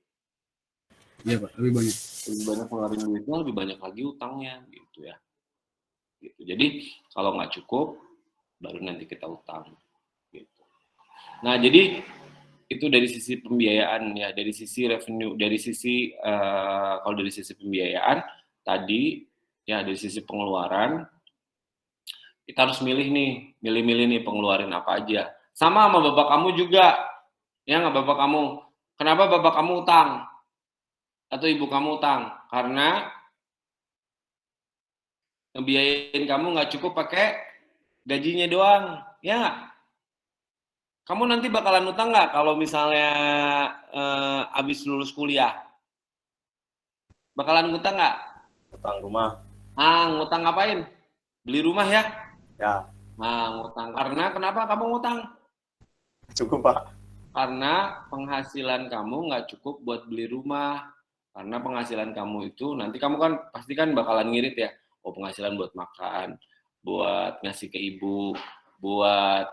Iya, Pak, lebih banyak. Lebih banyak ngeluarin duitnya, lebih banyak lagi utangnya, gitu ya. Gitu. Jadi kalau nggak cukup, baru nanti kita utang. Gitu. Nah jadi itu dari sisi pembiayaan ya, dari sisi revenue, dari sisi kalau dari sisi pembiayaan tadi ya dari sisi pengeluaran kita harus milih-milih nih pengeluaran apa aja. Sama bapak kamu juga, ya nggak bapak kamu? Kenapa bapak kamu utang atau ibu kamu utang? Karena ngebiayain kamu nggak cukup pakai gajinya doang, ya nggak? Kamu nanti bakalan utang nggak kalau misalnya abis lulus kuliah? Bakalan ngutang nggak? Utang rumah. Ngutang ngapain? Beli rumah ya? Ya, Ngutang. Karena kenapa kamu ngutang? cukup, Pak. Karena penghasilan kamu nggak cukup buat beli rumah. Karena penghasilan kamu itu nanti kamu kan pasti kan bakalan ngirit ya. Oh penghasilan buat makan, buat ngasih ke ibu, buat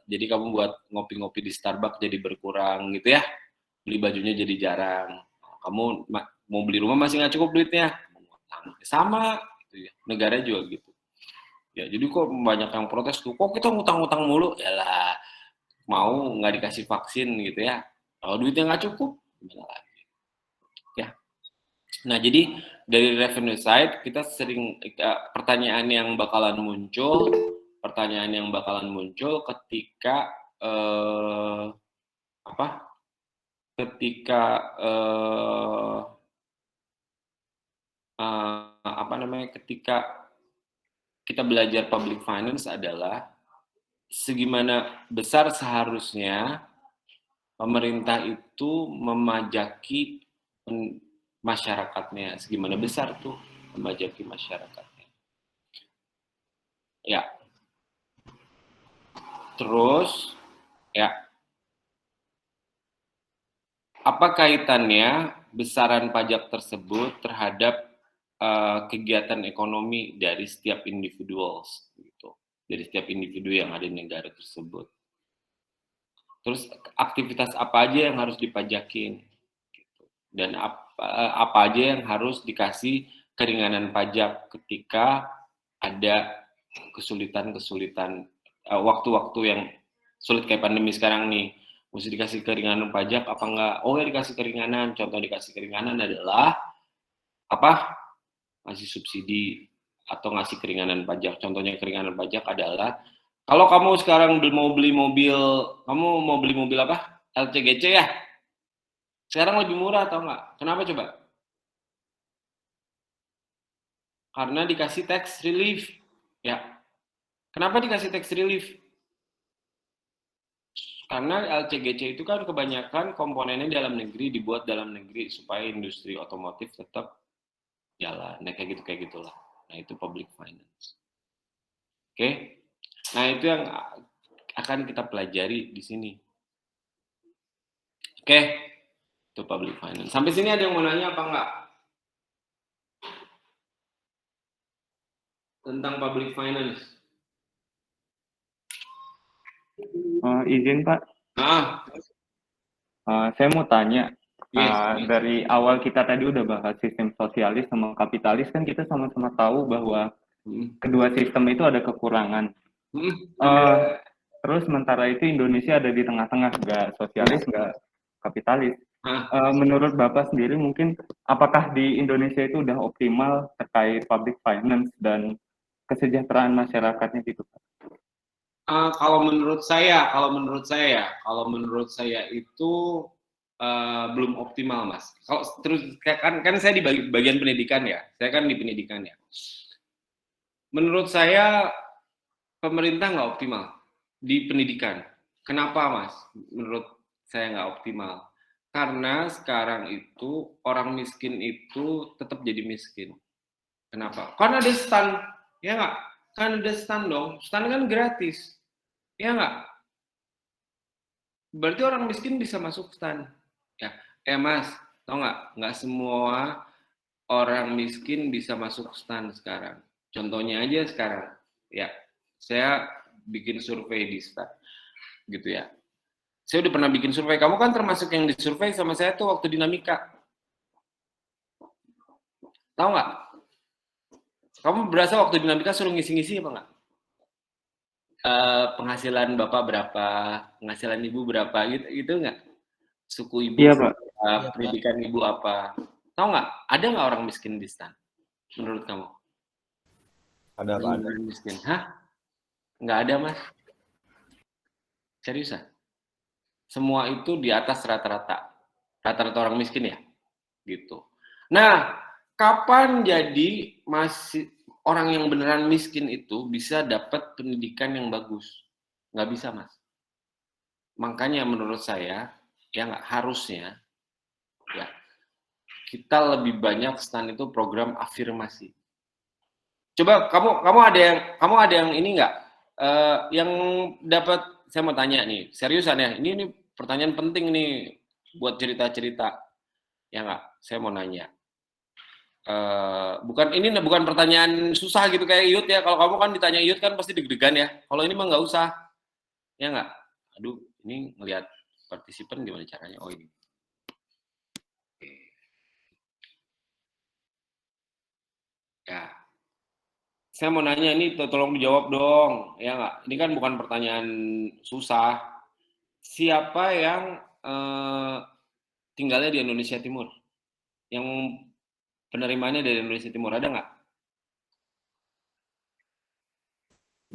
jadi kamu buat ngopi-ngopi di Starbucks jadi berkurang gitu ya. Beli bajunya jadi jarang. Kamu mau beli rumah masih nggak cukup duitnya. Sama gitu ya. Negara juga gitu. Ya, jadi kok banyak yang protes tuh, kok kita ngutang-ngutang mulu? Yalah, mau nggak dikasih vaksin gitu ya. Kalau duitnya nggak cukup, gimana lagi? Ya. Nah, jadi dari revenue side kita sering pertanyaan yang bakalan muncul ketika ketika ketika kita belajar public finance adalah segimana besar seharusnya pemerintah itu memajaki masyarakatnya, segimana besar tuh memajaki masyarakatnya. Ya. Terus, ya. Apa kaitannya besaran pajak tersebut terhadap kegiatan ekonomi dari setiap individual, gitu, dari setiap individu yang ada di negara tersebut. Terus aktivitas apa aja yang harus dipajakin, gitu. Dan apa aja yang harus dikasih keringanan pajak ketika ada kesulitan-kesulitan waktu-waktu yang sulit kayak pandemi sekarang nih. Mesti dikasih keringanan pajak apa enggak? Oh ya dikasih keringanan. Contoh dikasih keringanan adalah apa? Ngasih subsidi atau ngasih keringanan pajak. Contohnya keringanan pajak adalah kalau kamu sekarang mau beli mobil, kamu mau beli mobil apa? LCGC ya? Sekarang lebih murah atau enggak? Kenapa coba? Karena dikasih tax relief. Ya. Kenapa dikasih tax relief? Karena LCGC itu kan kebanyakan komponennya dalam negeri, dibuat dalam negeri supaya industri otomotif tetap jalan. Nah, kayak gitulah. Nah, itu public finance. Oke. Nah, itu yang akan kita pelajari di sini. Oke. Itu public finance. Sampai sini ada yang mau nanya apa enggak? Tentang public finance. Izin Pak, saya mau tanya. Yes. Dari awal kita tadi udah bahas sistem sosialis sama kapitalis, kan kita sama-sama tahu bahwa kedua sistem itu ada kekurangan. Terus sementara itu Indonesia ada di tengah-tengah, nggak sosialis, nggak kapitalis. Menurut Bapak sendiri mungkin apakah di Indonesia itu udah optimal terkait public finance dan kesejahteraan masyarakatnya gitu Pak? Kalau menurut saya itu belum optimal, Mas. Kalau terus kan saya di bagian pendidikan ya, saya kan di pendidikan ya. Menurut saya pemerintah nggak optimal di pendidikan. Kenapa, Mas? Menurut saya nggak optimal. Karena sekarang itu orang miskin itu tetap jadi miskin. Kenapa? Karena ada stan, ya nggak? Kan ada stan dong. Stan kan gratis, ya nggak? Berarti orang miskin bisa masuk stan. Ya, Mas, tau nggak? Nggak semua orang miskin bisa masuk stan sekarang. Contohnya aja sekarang, ya, saya bikin survei di stan, gitu ya. Saya udah pernah bikin survei. Kamu kan termasuk yang disurvei sama saya tuh waktu dinamika. Tahu nggak? Kamu berasa waktu dinamika suruh ngisi-ngisi apa nggak? Penghasilan bapak berapa, penghasilan ibu berapa, gitu nggak? Suku ibu, Iya, Pak. pendidikan ibu apa? Tahu nggak? Ada nggak orang miskin di stan? Menurut kamu? Ada Pak, ada. Orang miskin? Hah? Nggak ada, Mas. Seriusan? Semua itu di atas rata-rata. Rata-rata orang miskin ya? Gitu. Nah, kapan jadi masih orang yang beneran miskin itu bisa dapat pendidikan yang bagus? Nggak bisa, Mas. Makanya menurut saya, ya nggak harusnya, ya kita lebih banyak stan itu program afirmasi. Coba kamu ada yang ini nggak? Yang dapat, saya mau tanya nih, seriusan ya, ini pertanyaan penting nih buat cerita-cerita, ya nggak? Saya mau nanya. Bukan pertanyaan susah gitu kayak Iyut ya. Kalau kamu kan ditanya Iyut kan pasti deg-degan ya. Kalau ini mah nggak usah, ya nggak? Aduh, ini ngelihat partisipan gimana caranya? Oh ini. Ya, saya mau nanya ini, tolong dijawab dong, ya nggak? Ini kan bukan pertanyaan susah. Siapa yang tinggalnya di Indonesia Timur? Yang penerimaannya dari Indonesia Timur, ada nggak?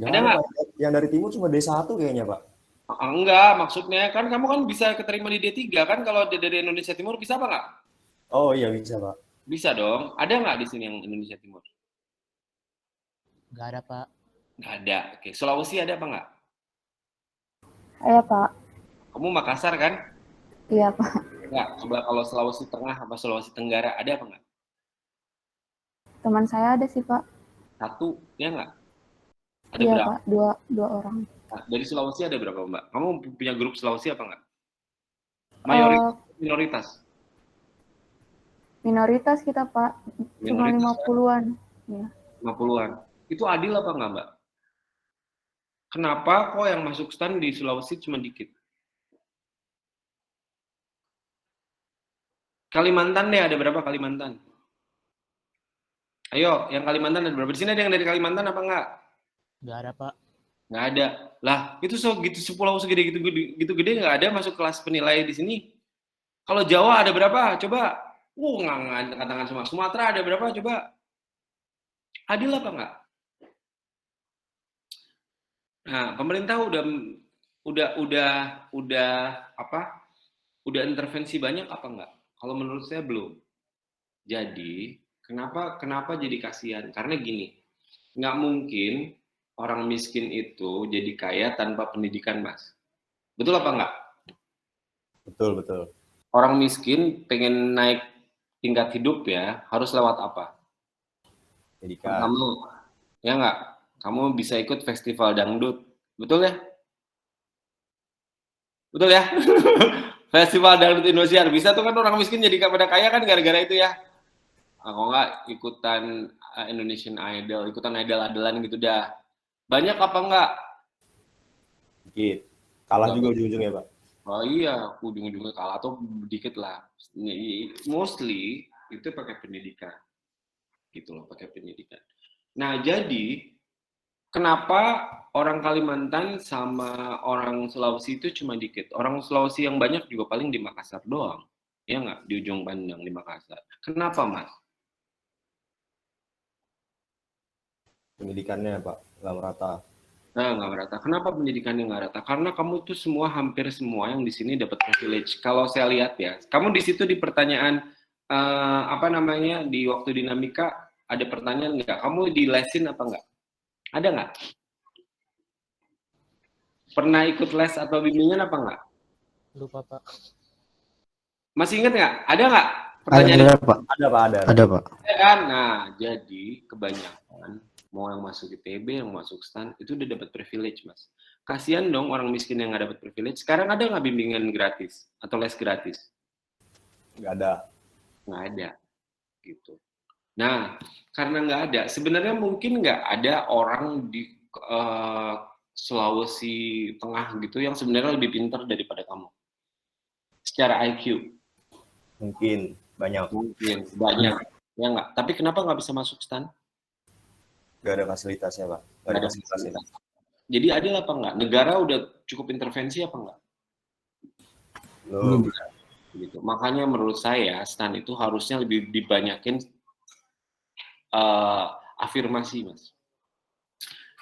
Ada nggak? Yang dari timur cuma D1 kayaknya, Pak. Enggak, maksudnya kan kamu kan bisa keterima di D3 kan kalau dari Indonesia Timur, bisa apa nggak? Oh iya bisa, Pak. Bisa dong. Ada nggak di sini yang Indonesia Timur? Nggak ada, Pak. Nggak ada. Oke, Sulawesi ada apa nggak? Iya, Pak. Kamu Makassar kan? Iya, Pak. Nggak. Coba kalau Sulawesi Tengah apa Sulawesi Tenggara, ada apa nggak? Teman saya ada sih, Pak. Satu, ya nggak? Ada Iya, berapa? Pak. Dua orang. Nah, dari Sulawesi ada berapa, Mbak? Kamu punya grup Sulawesi apa nggak? Mayoritas, minoritas? Minoritas kita, Pak. Cuma Minoritas, 50-an. Ya. 50-an. Itu adil apa nggak, Mbak? Kenapa kok yang masuk stan di Sulawesi cuma dikit? Kalimantan deh, ada berapa Kalimantan? Ayo, yang Kalimantan ada berapa? Di sini ada yang dari Kalimantan apa nggak? Nggak ada, Pak. Nggak ada. Lah, itu sepulau segede gitu gede nggak ada masuk kelas penilai di sini. Kalau Jawa ada berapa? Coba. Nggak katakan semua. Sumatera ada berapa? Coba. Adil apa nggak? Nah, pemerintah udah intervensi banyak apa nggak? Kalau menurut saya belum. Jadi, kenapa jadi kasihan? Karena gini, nggak mungkin orang miskin itu jadi kaya tanpa pendidikan, Mas. Betul apa nggak? Betul. Orang miskin pengen naik tingkat hidup ya, harus lewat apa? Pendidikan. Kamu, ya nggak? Kamu bisa ikut festival dangdut. Betul ya? Betul ya? Festival dangdut Indonesia. Bisa tuh kan orang miskin jadi pada kaya kan gara-gara itu ya. Kalau nggak ikutan Indonesian Idol, ikutan idol-idolan gitu dah. Banyak apa enggak? Dikit. Kalah juga ujung-ujungnya, Pak. Oh iya, ujung-ujungnya kalah atau dikit lah. Mostly itu pakai pendidikan. Gitu loh, pakai pendidikan. Nah, jadi kenapa orang Kalimantan sama orang Sulawesi itu cuma dikit? Orang Sulawesi yang banyak juga paling di Makassar doang. Ya nggak? Di ujung pandang di Makassar. Kenapa, Mas? Pendidikannya, Pak. Nggak merata. Nggak merata. Kenapa pendidikannya nggak rata? Karena kamu tuh hampir semua yang di sini dapat privilege. Kalau saya lihat ya, kamu di situ di pertanyaan di waktu dinamika ada pertanyaan nggak? Kamu dilesin apa nggak? Ada nggak? Pernah ikut les atau bimbingan apa nggak? Lupa, Pak. Masih ingat nggak? Ada nggak pertanyaan? Ada, Pak. Ada Pak, ada. Ada, Pak. Ya kan? Nah, jadi kebanyakan mau yang masuk ITB, yang masuk STAN, itu udah dapat privilege, Mas. Kasihan dong orang miskin yang nggak dapat privilege. Sekarang ada nggak bimbingan gratis atau les gratis? Nggak ada. Nggak ada. Gitu. Nah, karena nggak ada, sebenarnya mungkin nggak ada orang di Sulawesi Tengah gitu yang sebenarnya lebih pintar daripada kamu. Secara IQ. Mungkin banyak. Mungkin banyak. Ya nggak? Tapi kenapa nggak bisa masuk STAN? Nggak ada fasilitasnya Pak. Nggak ada fasilitasnya. Jadi adil apa enggak? Negara udah cukup intervensi apa enggak? Belum. Gitu. Makanya menurut saya STAN itu harusnya lebih dibanyakin afirmasi, Mas.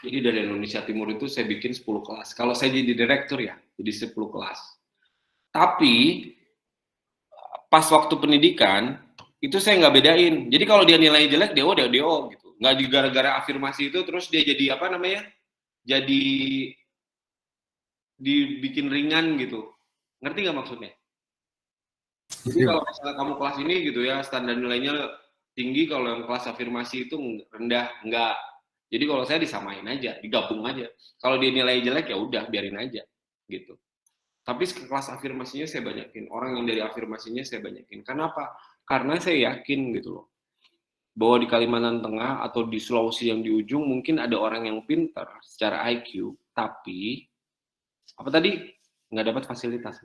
Jadi dari Indonesia Timur itu saya bikin 10 kelas. Kalau saya jadi direktur ya, jadi 10 kelas. Tapi pas waktu pendidikan itu saya nggak bedain. Jadi kalau dia nilai jelek, DO gitu. Nggak gara-gara afirmasi itu terus dia jadi jadi dibikin ringan gitu. Ngerti nggak maksudnya? Jadi kalau misalnya kamu kelas ini gitu ya, standar nilainya tinggi, kalau yang kelas afirmasi itu rendah, enggak. Jadi kalau saya disamain aja, digabung aja. Kalau dia nilai jelek ya udah biarin aja gitu. Tapi kelas afirmasinya saya banyakin, orang yang dari afirmasinya saya banyakin. Kenapa? Karena saya yakin gitu loh, bahwa di Kalimantan Tengah atau di Sulawesi yang di ujung mungkin ada orang yang pintar secara IQ, tapi apa tadi? Nggak dapat fasilitas.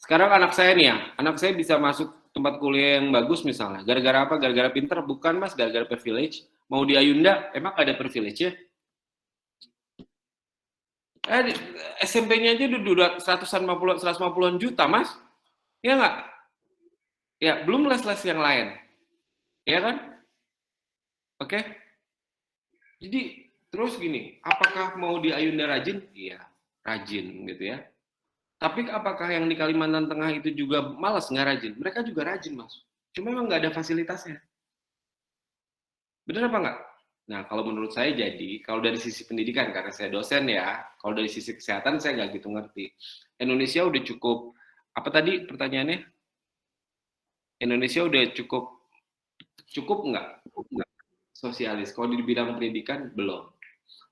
Sekarang anak saya nih ya, anak saya bisa masuk tempat kuliah yang bagus misalnya. Gara-gara apa? Gara-gara pintar? Bukan, Mas, gara-gara privilege. Mau di Ayunda, emang ada privilege ya? SMP-nya aja udah 150-an juta, Mas. Iya nggak? Ya, belum les-les yang lain. Ya kan? Oke? Jadi, terus gini, apakah mau di Ayunda rajin? Iya, rajin gitu ya. Tapi apakah yang di Kalimantan Tengah itu juga malas nggak rajin? Mereka juga rajin, Mas. Cuma memang nggak ada fasilitasnya. Benar apa nggak? Nah, kalau menurut saya jadi, kalau dari sisi pendidikan, karena saya dosen ya, kalau dari sisi kesehatan saya nggak gitu ngerti. Indonesia udah cukup, apa tadi pertanyaannya? Indonesia udah cukup nggak? Sosialis. Kalau di bidang pendidikan, belum.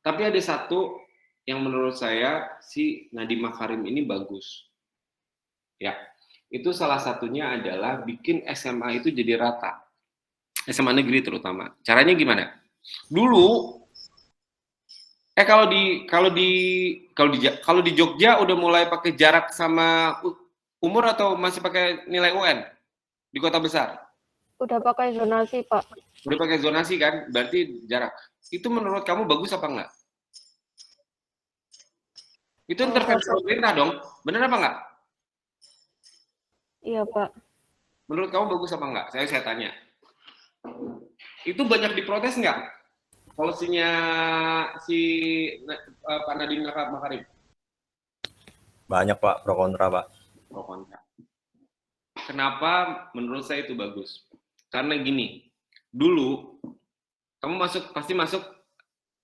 Tapi ada satu yang menurut saya si Nadiem Makarim ini bagus. Ya, itu salah satunya adalah bikin SMA itu jadi rata. SMA negeri terutama. Caranya gimana? Dulu kalau di Jogja udah mulai pakai jarak sama umur atau masih pakai nilai UN di kota besar? Udah pakai zonasi, Pak. Udah pakai zonasi kan? Berarti jarak. Itu menurut kamu bagus apa enggak? Itu intervensi pemerintah dong, benar apa enggak? Iya, Pak. Menurut kamu bagus apa enggak? Saya tanya. Itu banyak diprotes enggak? Polisinya si Pak Nadiem Makarim? Banyak Pak, pro kontra Pak. Pro kontra. Kenapa menurut saya itu bagus? Karena gini, dulu kamu pasti masuk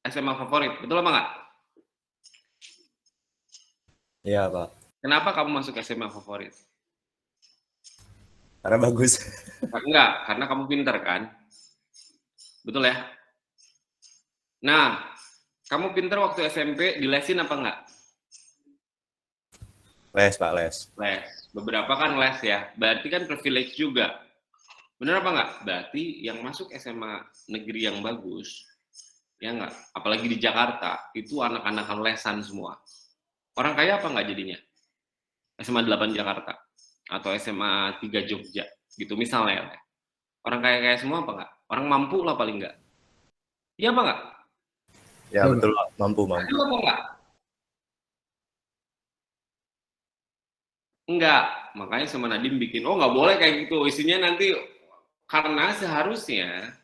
SMA favorit, betul apa enggak? Iya Pak. Kenapa kamu masuk SMA favorit? Karena bagus. Enggak, karena kamu pintar kan? Betul ya? Nah, kamu pintar waktu SMP dilesin apa enggak? Les Pak, les. Les. Beberapa kan les ya. Berarti kan privilege juga. Benar apa enggak? Berarti yang masuk SMA negeri yang bagus, ya enggak? Apalagi di Jakarta, itu anak-anakan lesan semua. Orang kaya apa enggak jadinya? SMA 8 Jakarta atau SMA 3 Jogja gitu misalnya. Orang kaya-kaya semua apa enggak? Orang mampu lah paling enggak. Iya apa enggak? Ya betul Pak, mampu. Apa enggak? Enggak. Makanya sama Nadiem bikin, oh enggak boleh kayak gitu. Isinya nanti karena seharusnya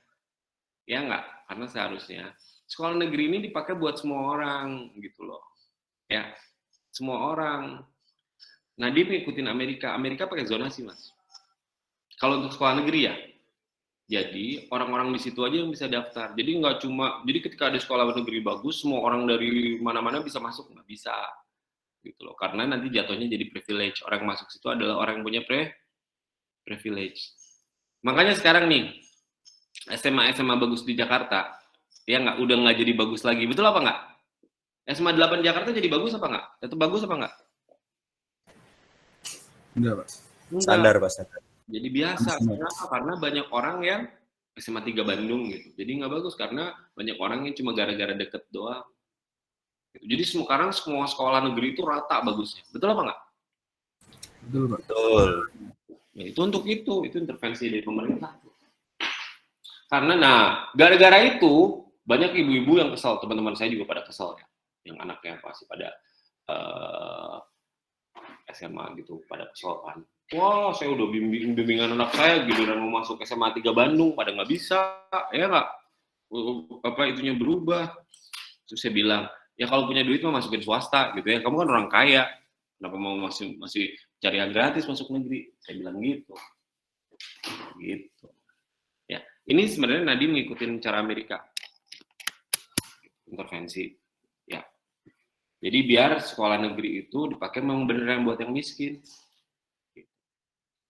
ya enggak, karena seharusnya sekolah negeri ini dipakai buat semua orang gitu loh. Ya, semua orang. Nah, dia ngikutin Amerika. Amerika pakai zonasi, Mas. Kalau untuk sekolah negeri ya. Jadi, orang-orang di situ aja yang bisa daftar. Jadi nggak cuma, jadi ketika ada sekolah negeri bagus, semua orang dari mana-mana bisa masuk, nggak bisa. Gitu loh. Karena nanti jatuhnya jadi privilege. Orang yang masuk situ adalah orang yang punya privilege. Makanya sekarang nih, SMA bagus di Jakarta, ya udah nggak jadi bagus lagi. Betul apa nggak? SMA 8 Jakarta jadi bagus apa nggak? Tetap bagus apa nggak? Enggak, Pak. Standar, Pak. Standar. Jadi biasa. Kenapa? Karena banyak orang yang SMA 3 Bandung gitu. Jadi nggak bagus karena banyak orang yang cuma gara-gara deket doang. Gitu. Jadi sekarang semua sekolah negeri itu rata bagusnya. Betul apa nggak? Betul, Pak. Betul. Ya, itu untuk itu intervensi dari pemerintah. Karena gara-gara itu banyak ibu-ibu yang kesal, teman-teman saya juga pada kesal ya, yang anaknya pasti pada SMA gitu, pada kesal kan. Wah, saya udah bimbingan anak saya giliran mau masuk SMA 3 Bandung, pada nggak bisa, ya nggak, apa itunya berubah. Terus saya bilang, ya kalau punya duit mah masukin swasta gitu ya, kamu kan orang kaya, kenapa mau masih cari yang gratis masuk negeri? Saya bilang gitu. Ya, ini sebenarnya Nadiem ngikutin cara Amerika, intervensi. Ya, jadi biar sekolah negeri itu dipakai memang beneran buat yang miskin.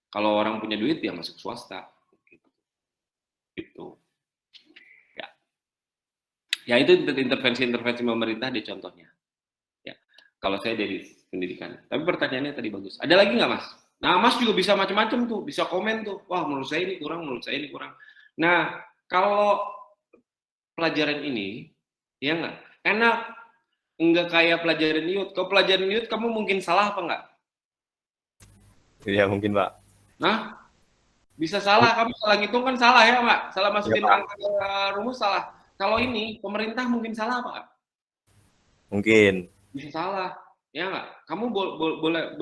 Kalau orang punya duit ya masuk swasta. Gitu. Ya itu intervensi pemerintah di contohnya. Ya, kalau saya dari pendidikan. Tapi pertanyaannya tadi bagus. Ada lagi nggak, Mas? Nah, Mas juga bisa macam-macam tuh, bisa komen tuh. Wah, menurut saya ini kurang, menurut saya ini kurang. Nah, kalau pelajaran ini, ya nggak? Enak. Nggak kayak pelajaran IUT. Kalau pelajaran IUT, kamu mungkin salah apa nggak? Iya, mungkin, Pak. Nah, bisa salah. Kamu salah ngitung kan salah ya, Pak? Salah masukin Ya, angka ke rumus salah. Kalau ini, pemerintah mungkin salah apa nggak? Mungkin. Bisa salah. Ya nggak? Kamu boleh.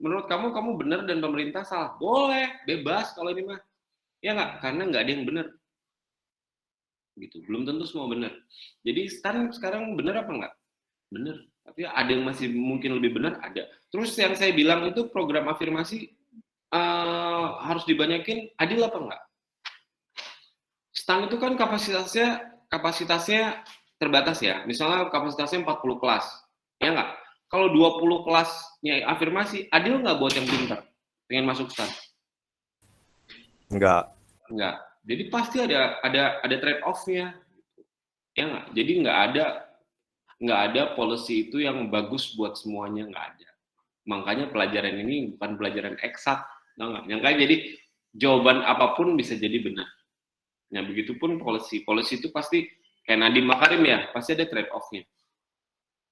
Menurut kamu benar dan pemerintah salah. Boleh. Bebas kalau ini mah. Ya nggak? Karena nggak ada yang benar. Gitu. Belum tentu semua benar. Jadi sekarang benar apa nggak? Benar. Tapi ada yang masih mungkin lebih benar, ada. Terus yang saya bilang itu program afirmasi harus dibanyakin, adil apa enggak? STAN itu kan kapasitasnya terbatas ya. Misalnya kapasitasnya 40 kelas. Ya enggak? Kalau 20 kelasnya afirmasi, adil enggak buat yang pintar? Pengen masuk STAN? Enggak. Enggak. Jadi pasti ada trade off-nya. Ya enggak? Jadi nggak ada policy itu yang bagus buat semuanya, nggak ada. Makanya pelajaran ini bukan pelajaran eksak, nggak. Yang kayak jadi jawaban apapun bisa jadi benar. Nah begitupun policy itu pasti kayak Nadiem Makarim ya, pasti ada trade off-nya.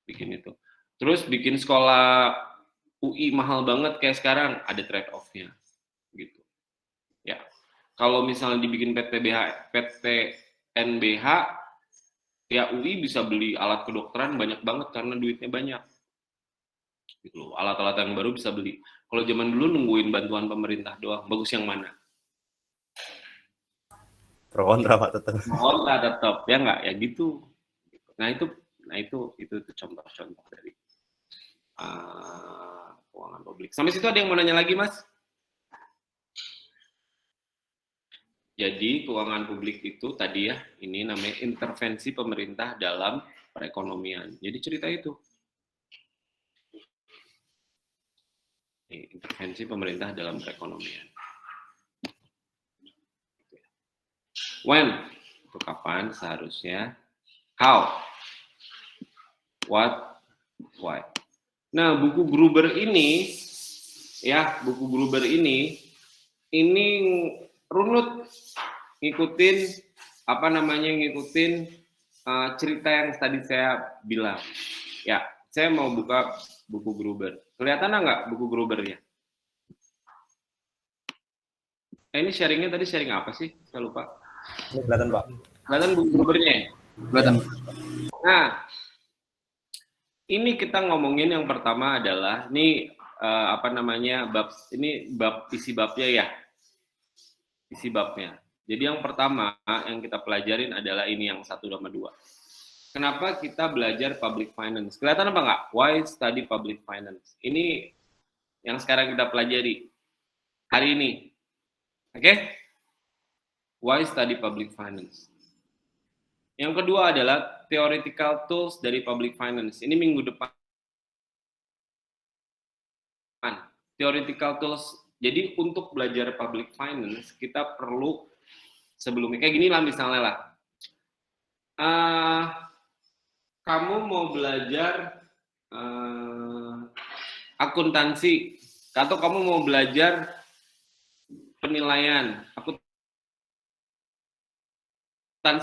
Bikin itu. Terus bikin sekolah UI mahal banget kayak sekarang, ada trade off-nya, gitu. Ya, kalau misalnya dibikin PTNBH ya UI bisa beli alat kedokteran banyak banget karena duitnya banyak. Gitu loh. Alat-alat yang baru bisa beli. Kalau zaman dulu nungguin bantuan pemerintah doang, bagus yang mana? Pro kontra, Pak, tetap. Kontra tetap, ya nggak? Ya gitu. Nah itu contoh-contoh dari keuangan publik. Sampai situ ada yang mau nanya lagi, Mas? Jadi keuangan publik itu tadi ya, ini namanya intervensi pemerintah dalam perekonomian. Jadi cerita itu. Intervensi pemerintah dalam perekonomian. When? Itu kapan seharusnya? How? What? Why? Nah, buku Gruber ini runut ngikutin cerita yang tadi saya bilang. Ya, saya mau buka buku Gruber. Kelihatan nggak buku Grubernya? Ini sharingnya tadi sharing apa sih? Saya lupa. Ini kelihatan, Pak. Kelihatan buku Grubernya ya? Kelihatan. Nah, ini kita ngomongin yang pertama adalah ini isi babnya ya. Isi babnya. Jadi yang pertama yang kita pelajarin adalah ini yang 1 sama 2. kenapa kita belajar public finance? Kelihatan apa nggak? Why study public finance? Ini yang sekarang kita pelajari hari ini. Oke? Why study public finance? Yang kedua adalah theoretical tools dari public finance. Ini minggu depan. Theoretical tools. Jadi untuk belajar public finance, kita perlu sebelumnya, kayak gini lah misalnya lah. Kamu mau belajar akuntansi, atau kamu mau belajar penilaian, akuntansi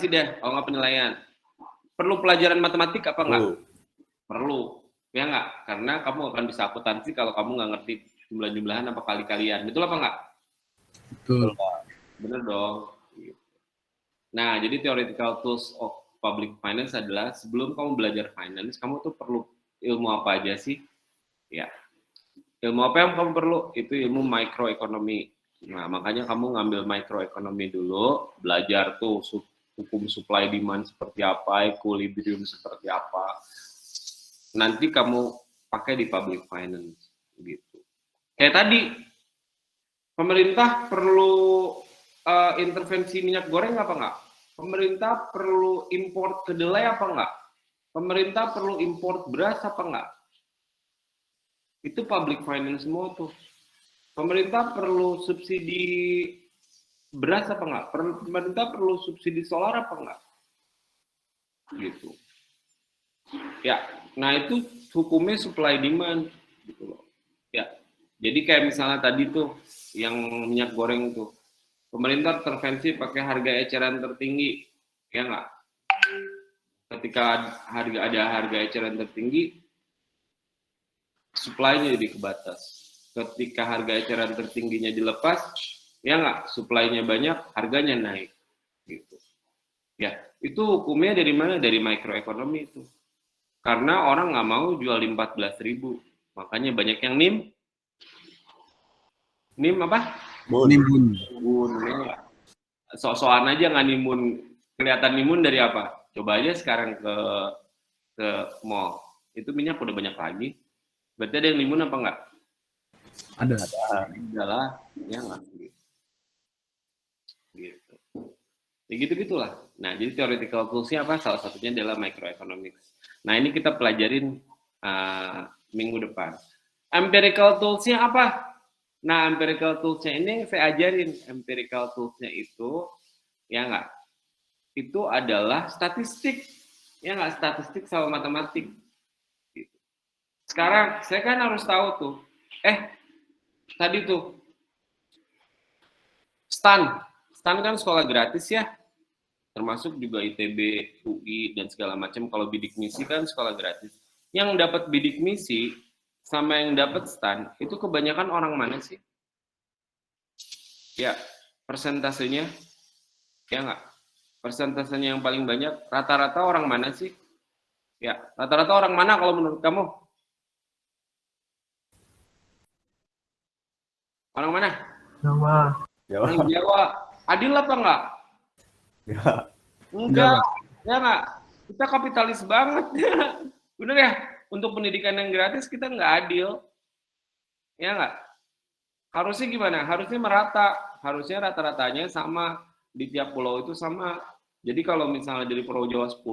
deh, kalau nggak penilaian. Perlu pelajaran matematik apa enggak? Perlu. Ya nggak? Karena kamu akan bisa akuntansi kalau kamu nggak ngerti jumlah-jumlahan apa kali-kalian. Betul apa enggak? Betul. Bener dong. Nah, jadi theoretical tools of public finance adalah sebelum kamu belajar finance, kamu tuh perlu ilmu apa aja sih? Ya. Ilmu apa yang kamu perlu? Itu ilmu microeconomy. Nah, makanya kamu ngambil microeconomy dulu, belajar tuh hukum supply demand seperti apa, equilibrium seperti apa. Nanti kamu pakai di public finance gitu. Kayak tadi, pemerintah perlu intervensi minyak goreng apa enggak? Pemerintah perlu import kedelai apa enggak? Pemerintah perlu import beras apa enggak? Itu public finance semua tuh. Pemerintah perlu subsidi beras apa enggak? Pemerintah perlu subsidi solar apa enggak? Gitu. Ya, nah itu hukumnya supply demand gitu loh. Ya. Jadi kayak misalnya tadi tuh yang minyak goreng tuh. Pemerintah intervensi pakai harga eceran tertinggi, ya nggak? Ketika ada harga eceran tertinggi, supply-nya jadi kebatas. Ketika harga eceran tertingginya dilepas, ya nggak? Supply-nya banyak, harganya naik. Gitu. Ya, itu hukumnya dari mana? Dari microeconomy itu. Karena orang nggak mau jual di 14.000, makanya banyak yang nim apa? Nimbun. Ya. Sok-sokan aja nggak nimun. Kelihatan nimun dari apa? Coba aja sekarang ke mall. Itu minyak udah banyak lagi. Berarti ada yang nimun apa enggak? Ada. Adalah, ya nggak? Gitu. Ya gitu-gitulah. Nah, jadi theoretical tools-nya apa? Salah satunya adalah microeconomics. Nah, ini kita pelajarin minggu depan. Empirical tools-nya apa? Nah, empirical tools-nya ini saya ajarin. Empirical tools-nya itu, ya nggak? Itu adalah statistik. Ya nggak? Statistik sama matematik. Gitu. Sekarang, saya kan harus tahu tuh. Tadi tuh. STAN kan sekolah gratis ya. Termasuk juga ITB, UI, dan segala macam. Kalau bidik misi kan sekolah gratis. Yang dapat bidik misi, sama yang dapat STAN, itu kebanyakan orang mana sih? Ya, persentasenya, ya nggak? Persentasenya yang paling banyak, rata-rata orang mana sih? Ya, rata-rata orang mana kalau menurut kamu? Orang mana? Orang Jawa. Adil apa enggak? Enggak. Ya nggak? Kita kapitalis banget. Bener ya? Untuk pendidikan yang gratis kita nggak adil. Ya nggak? Harusnya gimana? Harusnya merata. Harusnya rata-ratanya sama. Di tiap pulau itu sama. Jadi kalau misalnya dari Pulau Jawa 10,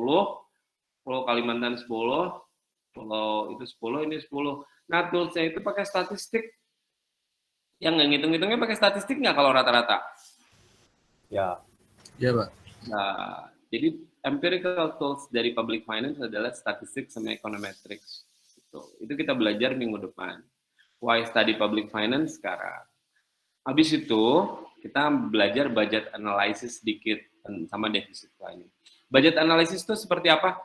Pulau Kalimantan 10, Pulau itu 10, ini 10. Nah, toolsnya itu pakai statistik. Yang nggak ngitung-ngitungnya pakai statistik nggak kalau rata-rata? Ya. Ya, Pak. Nah, jadi empirical tools dari public finance adalah statistik sama econometrics. Itu kita belajar minggu depan. Why study public finance sekarang. Habis itu, kita belajar budget analysis sedikit sama defisit planning. Budget analysis itu seperti apa?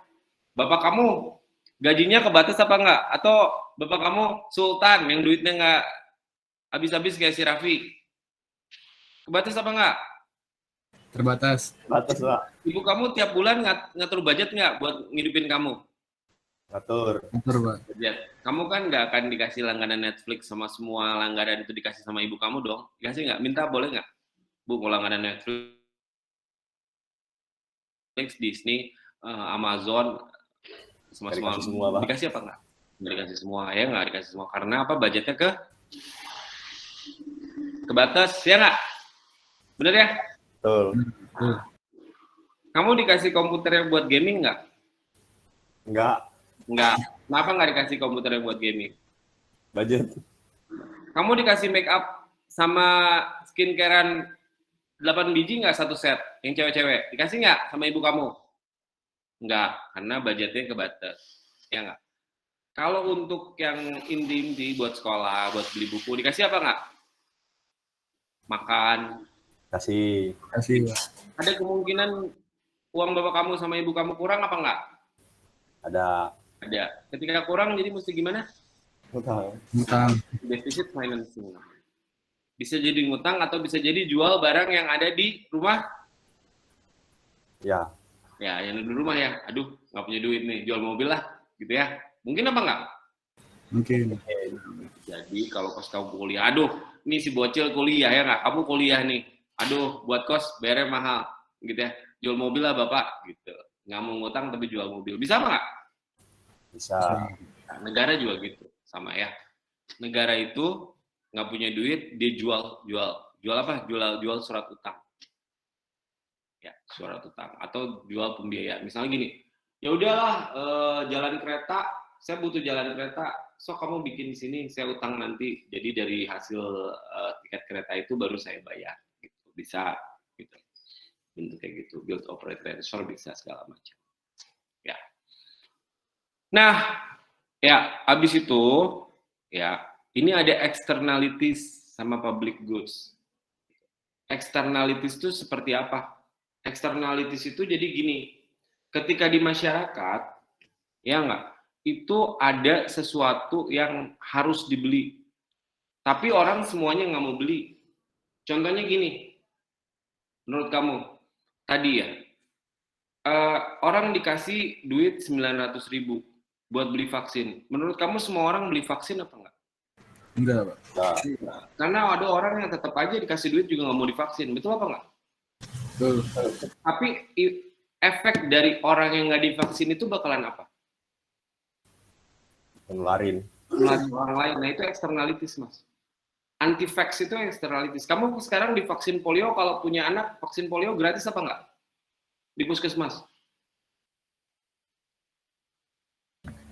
Bapak kamu gajinya kebatas apa enggak? Atau bapak kamu sultan yang duitnya enggak habis-habis kayak si Raffi? Kebatas apa enggak? Terbatas. Batas, Pak. Ibu kamu tiap bulan ngatur budget nggak buat ngidupin kamu? Ngatur. Ngatur, Pak. Budget. Kamu kan nggak akan dikasih langganan Netflix sama semua langganan itu dikasih sama ibu kamu dong? Dikasih nggak? Minta boleh nggak? Bu, mau langganan Netflix, Disney, Amazon, semua Dikasih semua, Pak. dikasih apa enggak? Nggak dikasih semua, ya nggak dikasih semua. Karena apa? Budgetnya kebatas, ya nggak? Bener ya? Betul. Kamu dikasih komputer yang buat gaming nggak? Enggak. Nggak. Kenapa nggak dikasih komputer yang buat gaming? Budget. Kamu dikasih make up sama skincarean 8 biji nggak satu set? Yang cewek-cewek. Dikasih nggak sama ibu kamu? Nggak, karena budgetnya kebatas. Ya nggak? Kalau untuk yang inti-inti buat sekolah, buat beli buku, dikasih apa nggak? Makan. Kasih. Kasih, Pak. Ada kemungkinan uang bapak kamu sama ibu kamu kurang apa nggak? Ada Ada. Ketika kurang, jadi mesti gimana? utang. Utang. Defisit financing. Bisa jadi ngutang atau bisa jadi jual barang yang ada di rumah. Ya. Ya, yang di rumah ya. Aduh, nggak punya duit nih, jual mobil lah, gitu ya. Mungkin apa nggak? Mungkin. Jadi kalau pas kamu kuliah, aduh, ini si bocil kuliah ya nggak? Kamu kuliah nih, aduh, buat kos bayarnya mahal, gitu ya. Jual mobil lah bapak, gitu. Nggak mau ngutang tapi jual mobil. Bisa apa nggak? Bisa. Nah, negara juga gitu, sama ya. Negara itu nggak punya duit, dia jual apa? Jual surat utang. Ya, surat utang atau jual pembiayaan. Misalnya gini, ya udahlah, jalan kereta, saya butuh jalan kereta, so kamu bikin sini, saya utang nanti. Jadi dari hasil tiket kereta itu baru saya bayar. Gitu. Bisa, gitu. Bentuk kayak gitu, build operate transfer bisa segala macam. Ya. Nah, ya habis itu, ya ini ada externalities sama public goods. Externalities itu seperti apa? Externalities itu jadi gini, ketika di masyarakat, ya nggak, itu ada sesuatu yang harus dibeli, tapi orang semuanya nggak mau beli. Contohnya gini, menurut kamu, tadi ya, orang dikasih duit 900.000 buat beli vaksin. Menurut kamu semua orang beli vaksin apa nggak? Enggak, Pak. Nah, Karena ada orang yang tetap aja dikasih duit juga nggak mau divaksin, betul apa nggak? Betul. Tapi efek dari orang yang nggak divaksin itu bakalan apa? menularin. Melalui orang lain. Nah itu externalities, Mas. Anti-vax itu externalities. Kamu sekarang divaksin polio, kalau punya anak vaksin polio gratis apa nggak? Di puskesmas?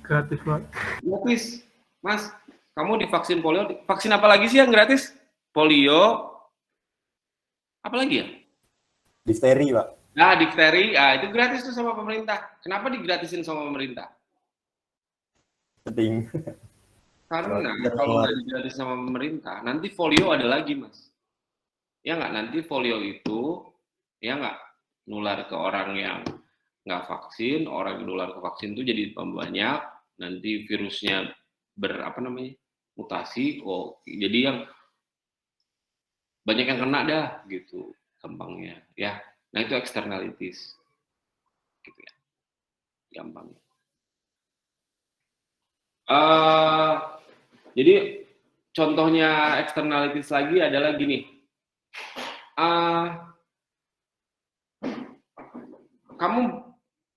Gratis, Pak. Gratis, Mas. Kamu divaksin polio, vaksin apa lagi sih yang gratis? Polio, apa lagi ya? Difteri, Pak. Nah, difteri, itu gratis tuh sama pemerintah. Kenapa digratisin sama pemerintah? Penting. Karena kalau nggak digratis sama pemerintah, nanti folio ada lagi, Mas. Ya nggak, nanti folio itu, ya nggak, nular ke orang yang nggak vaksin, orang yang nular ke vaksin itu jadi banyak, nanti virusnya mutasi, jadi yang banyak yang kena dah, gitu, gampangnya, ya. Nah itu externalities, gitu ya, gampangnya. Jadi contohnya externalities lagi adalah gini, kamu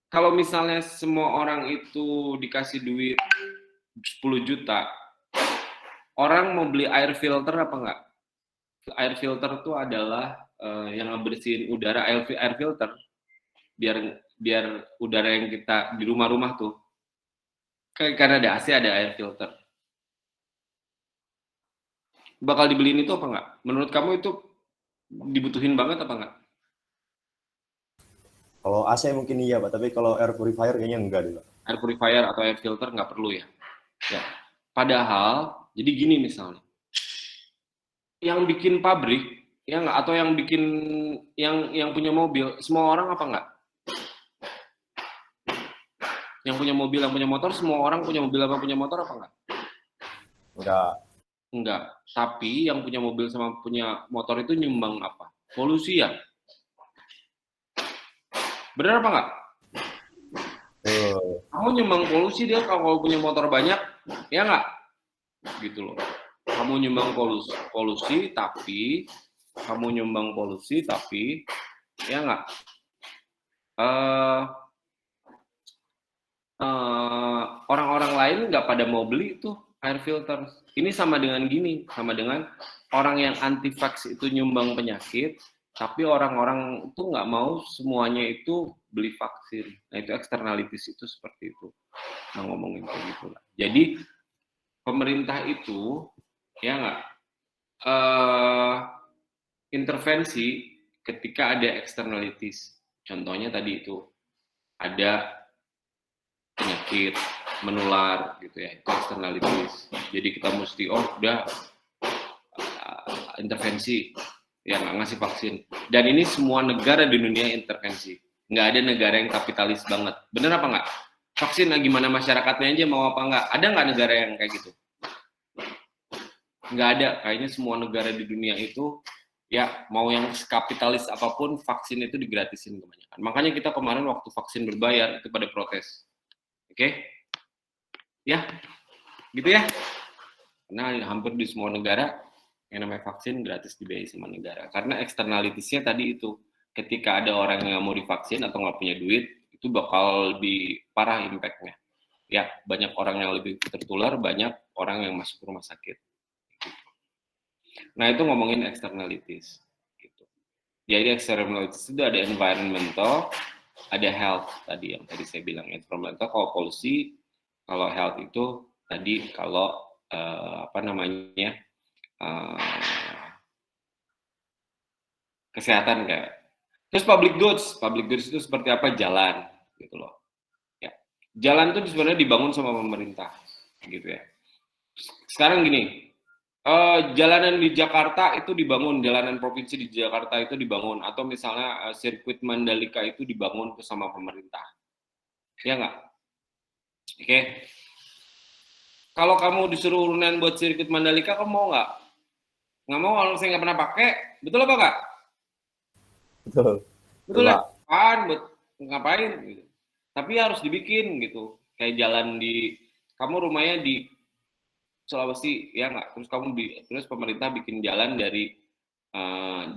kalau misalnya semua orang itu dikasih duit 10 juta, orang mau beli air filter apa enggak? Air filter itu adalah yang ngebersihin udara, air filter, biar udara yang kita di rumah-rumah tuh, karena ada AC ada air filter. Bakal dibeliin itu apa enggak? Menurut kamu itu dibutuhin banget apa enggak? Kalau AC mungkin iya, Pak. Tapi kalau air purifier kayaknya enggak deh, Pak. Air purifier atau air filter nggak perlu ya. Ya. Padahal, jadi gini misalnya, yang bikin pabrik, ya nggak, atau yang bikin, yang punya mobil, semua orang apa enggak? Yang punya mobil, yang punya motor, semua orang punya mobil apa punya motor apa enggak? Enggak. Enggak. Tapi yang punya mobil sama punya motor itu nyumbang apa? Polusi ya. Benar apa enggak? Kamu nyumbang polusi, dia kalau punya motor banyak, ya enggak? Gitu loh. Kamu nyumbang polusi, tapi ya enggak? orang-orang lain nggak pada mau beli tuh air filter. Ini sama dengan gini, sama dengan orang yang anti vax itu nyumbang penyakit, tapi orang-orang itu nggak mau semuanya itu beli vaksin. Nah itu externalities itu seperti itu. Nah ngomongin kayak gitu lah. Jadi pemerintah itu ya nggak intervensi ketika ada externalities. Contohnya tadi itu ada penyakit menular gitu ya, itu externalities. Jadi kita mesti udah intervensi ya nggak ngasih vaksin. Dan ini semua negara di dunia intervensi. Nggak ada negara yang kapitalis banget. Bener apa nggak? Vaksin gimana masyarakatnya aja mau apa nggak? Ada nggak negara yang kayak gitu? Nggak ada. Kayaknya semua negara di dunia itu ya mau yang kapitalis apapun vaksin itu digratisin kebanyakan. Makanya kita kemarin waktu vaksin berbayar itu pada protes. Oke? Ya, gitu ya. Karena hampir di semua negara yang namanya vaksin gratis dibiayai sama negara. Karena externalities-nya tadi itu, ketika ada orang yang nggak mau divaksin atau nggak punya duit, itu bakal lebih parah impact-nya. Ya, banyak orang yang lebih tertular, banyak orang yang masuk rumah sakit. Nah, itu ngomongin externalities. Gitu. Jadi externalities itu ada environmental, ada health tadi yang tadi saya bilang. Environmental kalau polusi, kalau health itu tadi kalau kesehatan kayak. Terus public goods itu seperti apa? Jalan gitu loh. Ya. Jalan itu sebenarnya dibangun sama pemerintah gitu ya. Sekarang gini, jalanan di Jakarta itu dibangun, jalanan provinsi di Jakarta itu dibangun, atau misalnya sirkuit Mandalika itu dibangun sama pemerintah. Ya nggak? Oke. Kalau kamu disuruh urunan buat sirkuit Mandalika, kamu mau nggak? Nggak mau, kalau saya nggak pernah pakai. Betul apa nggak? Betul. Betul ya? Apaan? Buat ngapain? Gitu. Tapi harus dibikin gitu. Kayak jalan di, kamu rumahnya di Sulawesi, ya nggak? Terus pemerintah bikin jalan dari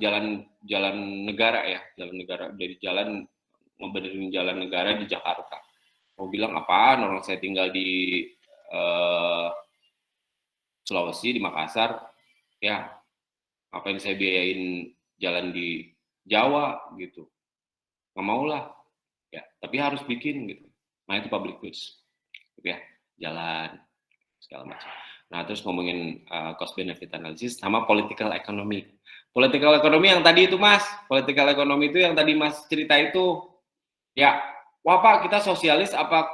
jalan negara ya, jalan negara dari jalan ngebenerin jalan negara di Jakarta. Mau bilang apaan? Orang saya tinggal di Sulawesi, di Makassar, ya ngapain saya biayain jalan di Jawa gitu? Nggak mau lah, ya. Tapi harus bikin gitu. Nah itu public goods, gitu ya, jalan segala macam. Nah, terus ngomongin cost benefit analysis sama political economy. Political economy yang tadi itu, Mas. Political economy itu yang tadi Mas cerita itu. Ya, wah Pak, kita sosialis apa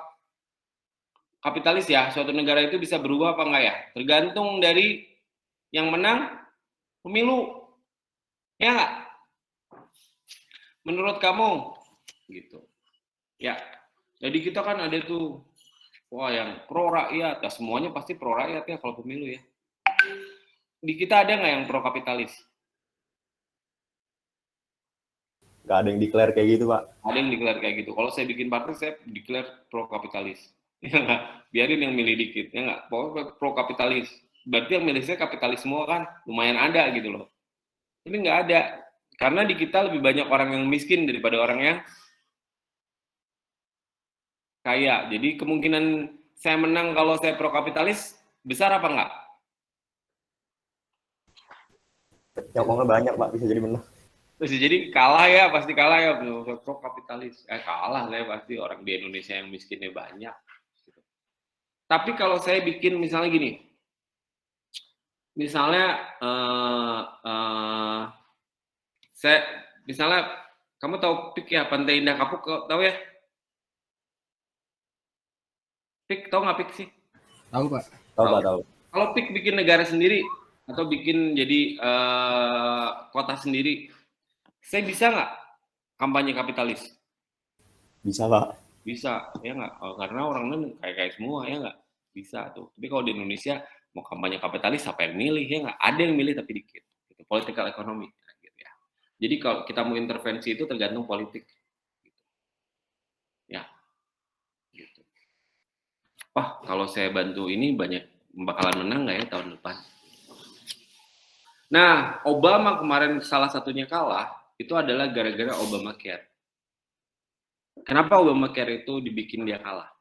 kapitalis ya? Suatu negara itu bisa berubah apa enggak ya? Tergantung dari yang menang pemilu. Ya enggak? Menurut kamu gitu. Ya. Jadi kita kan ada tuh wah, yang pro rakyat, ya semuanya pasti pro rakyat ya kalau pemilu ya. Di kita ada nggak yang pro kapitalis? Nggak ada yang declare kayak gitu, Pak. Ada yang declare kayak gitu. Kalau saya bikin partai, saya declare pro kapitalis. Ya nggak? Biarin yang milih dikit, ya nggak? Pokoknya pro kapitalis. Berarti yang milih saya kapitalis semua kan? Lumayan ada gitu loh. Ini nggak ada. Karena di kita lebih banyak orang yang miskin daripada orang yang kaya. Jadi kemungkinan saya menang kalau saya pro kapitalis besar apa enggak? Nyokongnya banyak, Pak, bisa jadi menang. Terus jadi kalah ya, pasti kalah ya pro kapitalis. Kalah saya pasti, orang di Indonesia yang miskinnya banyak. Tapi kalau saya bikin misalnya gini, misalnya misalnya kamu tahu PIK ya, Pantai Indah Kapuk, tahu ya? PIK, tahu nggak PIK sih? Tahu Pak. Tahu. Kalau PIK bikin negara sendiri atau bikin jadi kota sendiri, saya bisa nggak kampanye kapitalis? Bisa, Pak. Bisa, ya nggak? Karena orang kayak semua, ya nggak? Bisa tuh. Tapi kalau di Indonesia mau kampanye kapitalis, siapa yang milih? Ya nggak? Ada yang milih tapi dikit. Gitu. Political economy. Gitu ya. Jadi kalau kita mau intervensi itu tergantung politik. Gitu. Ya. Gitu. Wah, kalau saya bantu ini bakalan menang nggak ya tahun depan? Nah, Obama kemarin salah satunya kalah, itu adalah gara-gara Obamacare. Kenapa Obamacare itu dibikin dia kalah?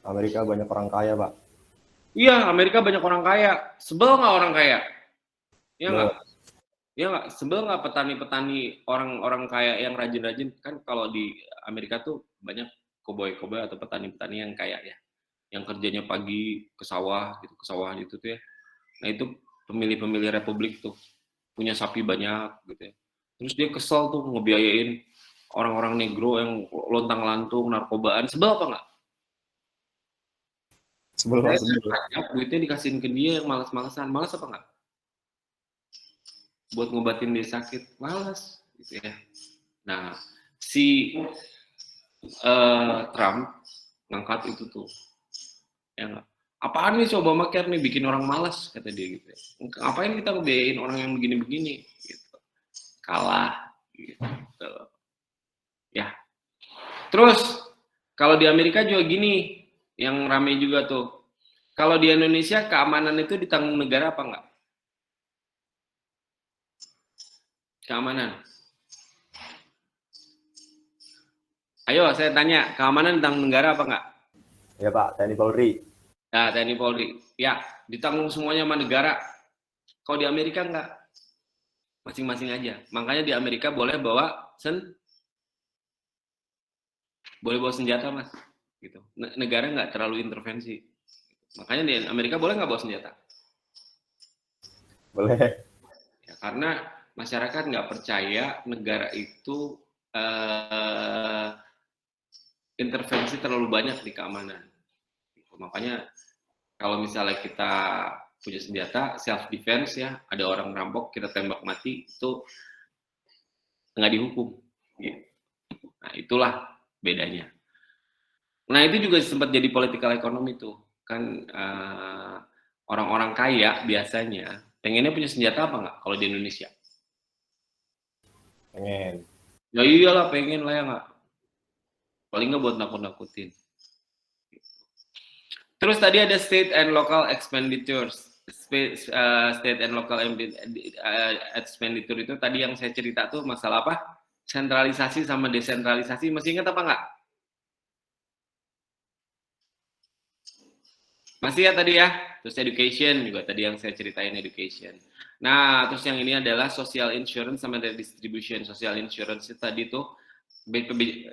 Amerika banyak orang kaya, Pak. Iya, Amerika banyak orang kaya. Sebel nggak orang kaya? Iya nggak? Loh, Iya nggak? Sebel nggak petani-petani orang-orang kaya yang rajin-rajin? Kan kalau di Amerika tuh banyak koboi-koboi atau petani-petani yang kaya ya, yang kerjanya pagi ke sawah gitu tuh ya. Nah itu pemilih-pemilih Republik tuh punya sapi banyak gitu ya. Terus dia kesel tuh ngebiayain orang-orang negro yang lontang-lantung, narkobaan. Sebel apa nggak? sebelum Saya sebelum. pajak duitnya dikasihin ke dia yang malas-malasan. Malas apa nggak? Buat ngobatin dia sakit. Malas gitu ya. Nah, si Trump ngangkat itu tuh. Ya nggak? Apaan nih coba Obamacare nih bikin orang malas kata dia gitu ya. Ngapain kita ngebiayain orang yang begini-begini gitu. Kalah gitu. Ya. Terus kalau di Amerika juga gini, yang rame juga tuh. Kalau di Indonesia keamanan itu ditanggung negara apa enggak? Keamanan. Ayo saya tanya, keamanan ditanggung negara apa enggak? Ya, Pak, TNI Polri. Nah, TNI Polri. Ya, ditanggung semuanya sama negara. Kalau di Amerika enggak. Masing-masing aja. Makanya di Amerika boleh bawa senjata, Mas. Gitu. Negara nggak terlalu intervensi. Makanya di Amerika boleh nggak bawa senjata? Boleh. Ya, karena masyarakat nggak percaya negara itu intervensi terlalu banyak di keamanan. Makanya kalau misalnya kita punya senjata self defense ya, ada orang merampok kita tembak mati itu nggak dihukum. Nah itulah bedanya. Nah itu juga sempat jadi political economy tuh kan orang-orang kaya biasanya pengennya punya senjata apa nggak kalau di Indonesia? Pengen. Ya iyalah pengen lah ya nggak. Paling nggak buat nakut-nakutin. Terus tadi ada state and local expenditures. State and local expenditure itu tadi yang saya cerita tuh masalah apa? Sentralisasi sama desentralisasi. Masih ingat apa nggak? Masih ya tadi ya? Terus education juga tadi yang saya ceritain education. Nah, terus yang ini adalah social insurance sama redistribution. Social insurance itu tadi tuh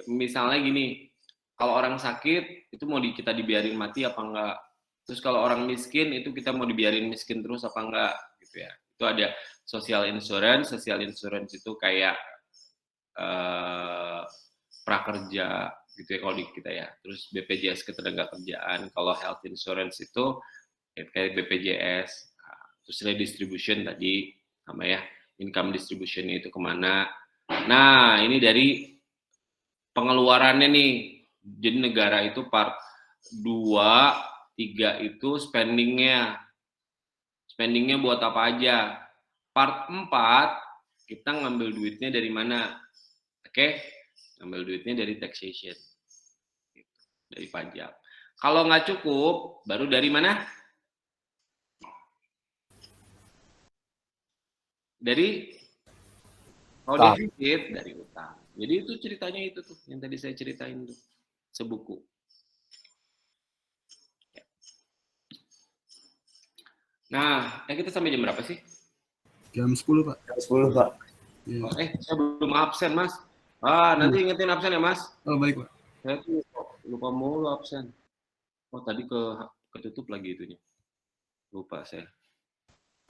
misalnya gini, kalau orang sakit itu mau kita dibiarin mati apa enggak? Terus kalau orang miskin itu kita mau dibiarin miskin terus apa enggak gitu ya. Itu ada social insurance itu kayak prakerja gitu ya kalau di kita ya. Terus BPJS ketenagakerjaan, kalau health insurance itu ya kayak BPJS. Terus redistribution tadi sama ya, income distribution itu kemana. Nah, ini dari pengeluarannya nih. Jadi negara itu part 2, 3 itu spendingnya. Spendingnya buat apa aja. Part 4, kita ngambil duitnya dari mana? Oke, ngambil duitnya dari taxation. Dari pajak. Kalau nggak cukup, baru dari mana? Dari kalau defisit dari utang. Jadi itu ceritanya itu tuh yang tadi saya ceritain tuh sebuku. Nah, kita sampai jam berapa sih? Jam 10, Pak. Jam 10, Pak. Iya. Saya belum absen, Mas. Nanti ingetin absen ya, Mas. Oh, baik, Pak. Saya tuh lupa mulu absen. Oh, tadi ketutup lagi itunya. Lupa saya.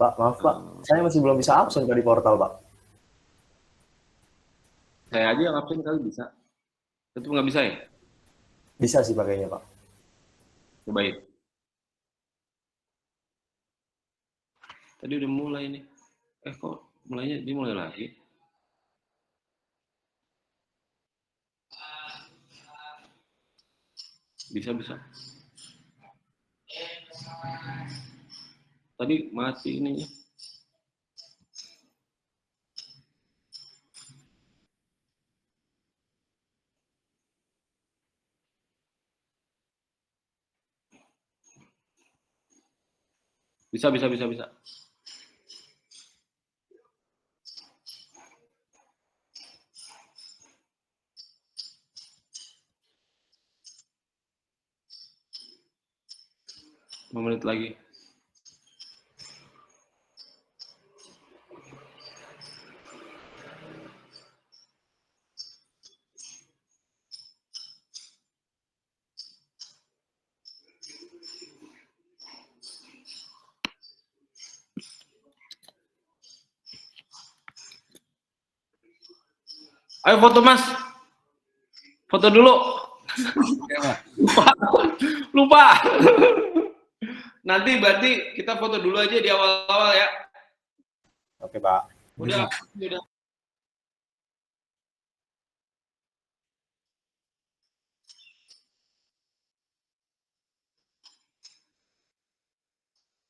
Pak, maaf, Pak. Saya masih belum bisa absen di portal, Pak. Saya aja yang absen kali bisa. Tetap nggak bisa ya? Bisa sih pakainya, Pak. Baik. Tadi udah mulai nih. Kok mulainya dimulai lagi? Bisa. Tadi mati ininya. Bisa. 5 menit lagi. Ayo foto Mas. Foto dulu. Lupa. Nanti berarti kita foto dulu aja di awal-awal ya. Oke, Pak. Udah.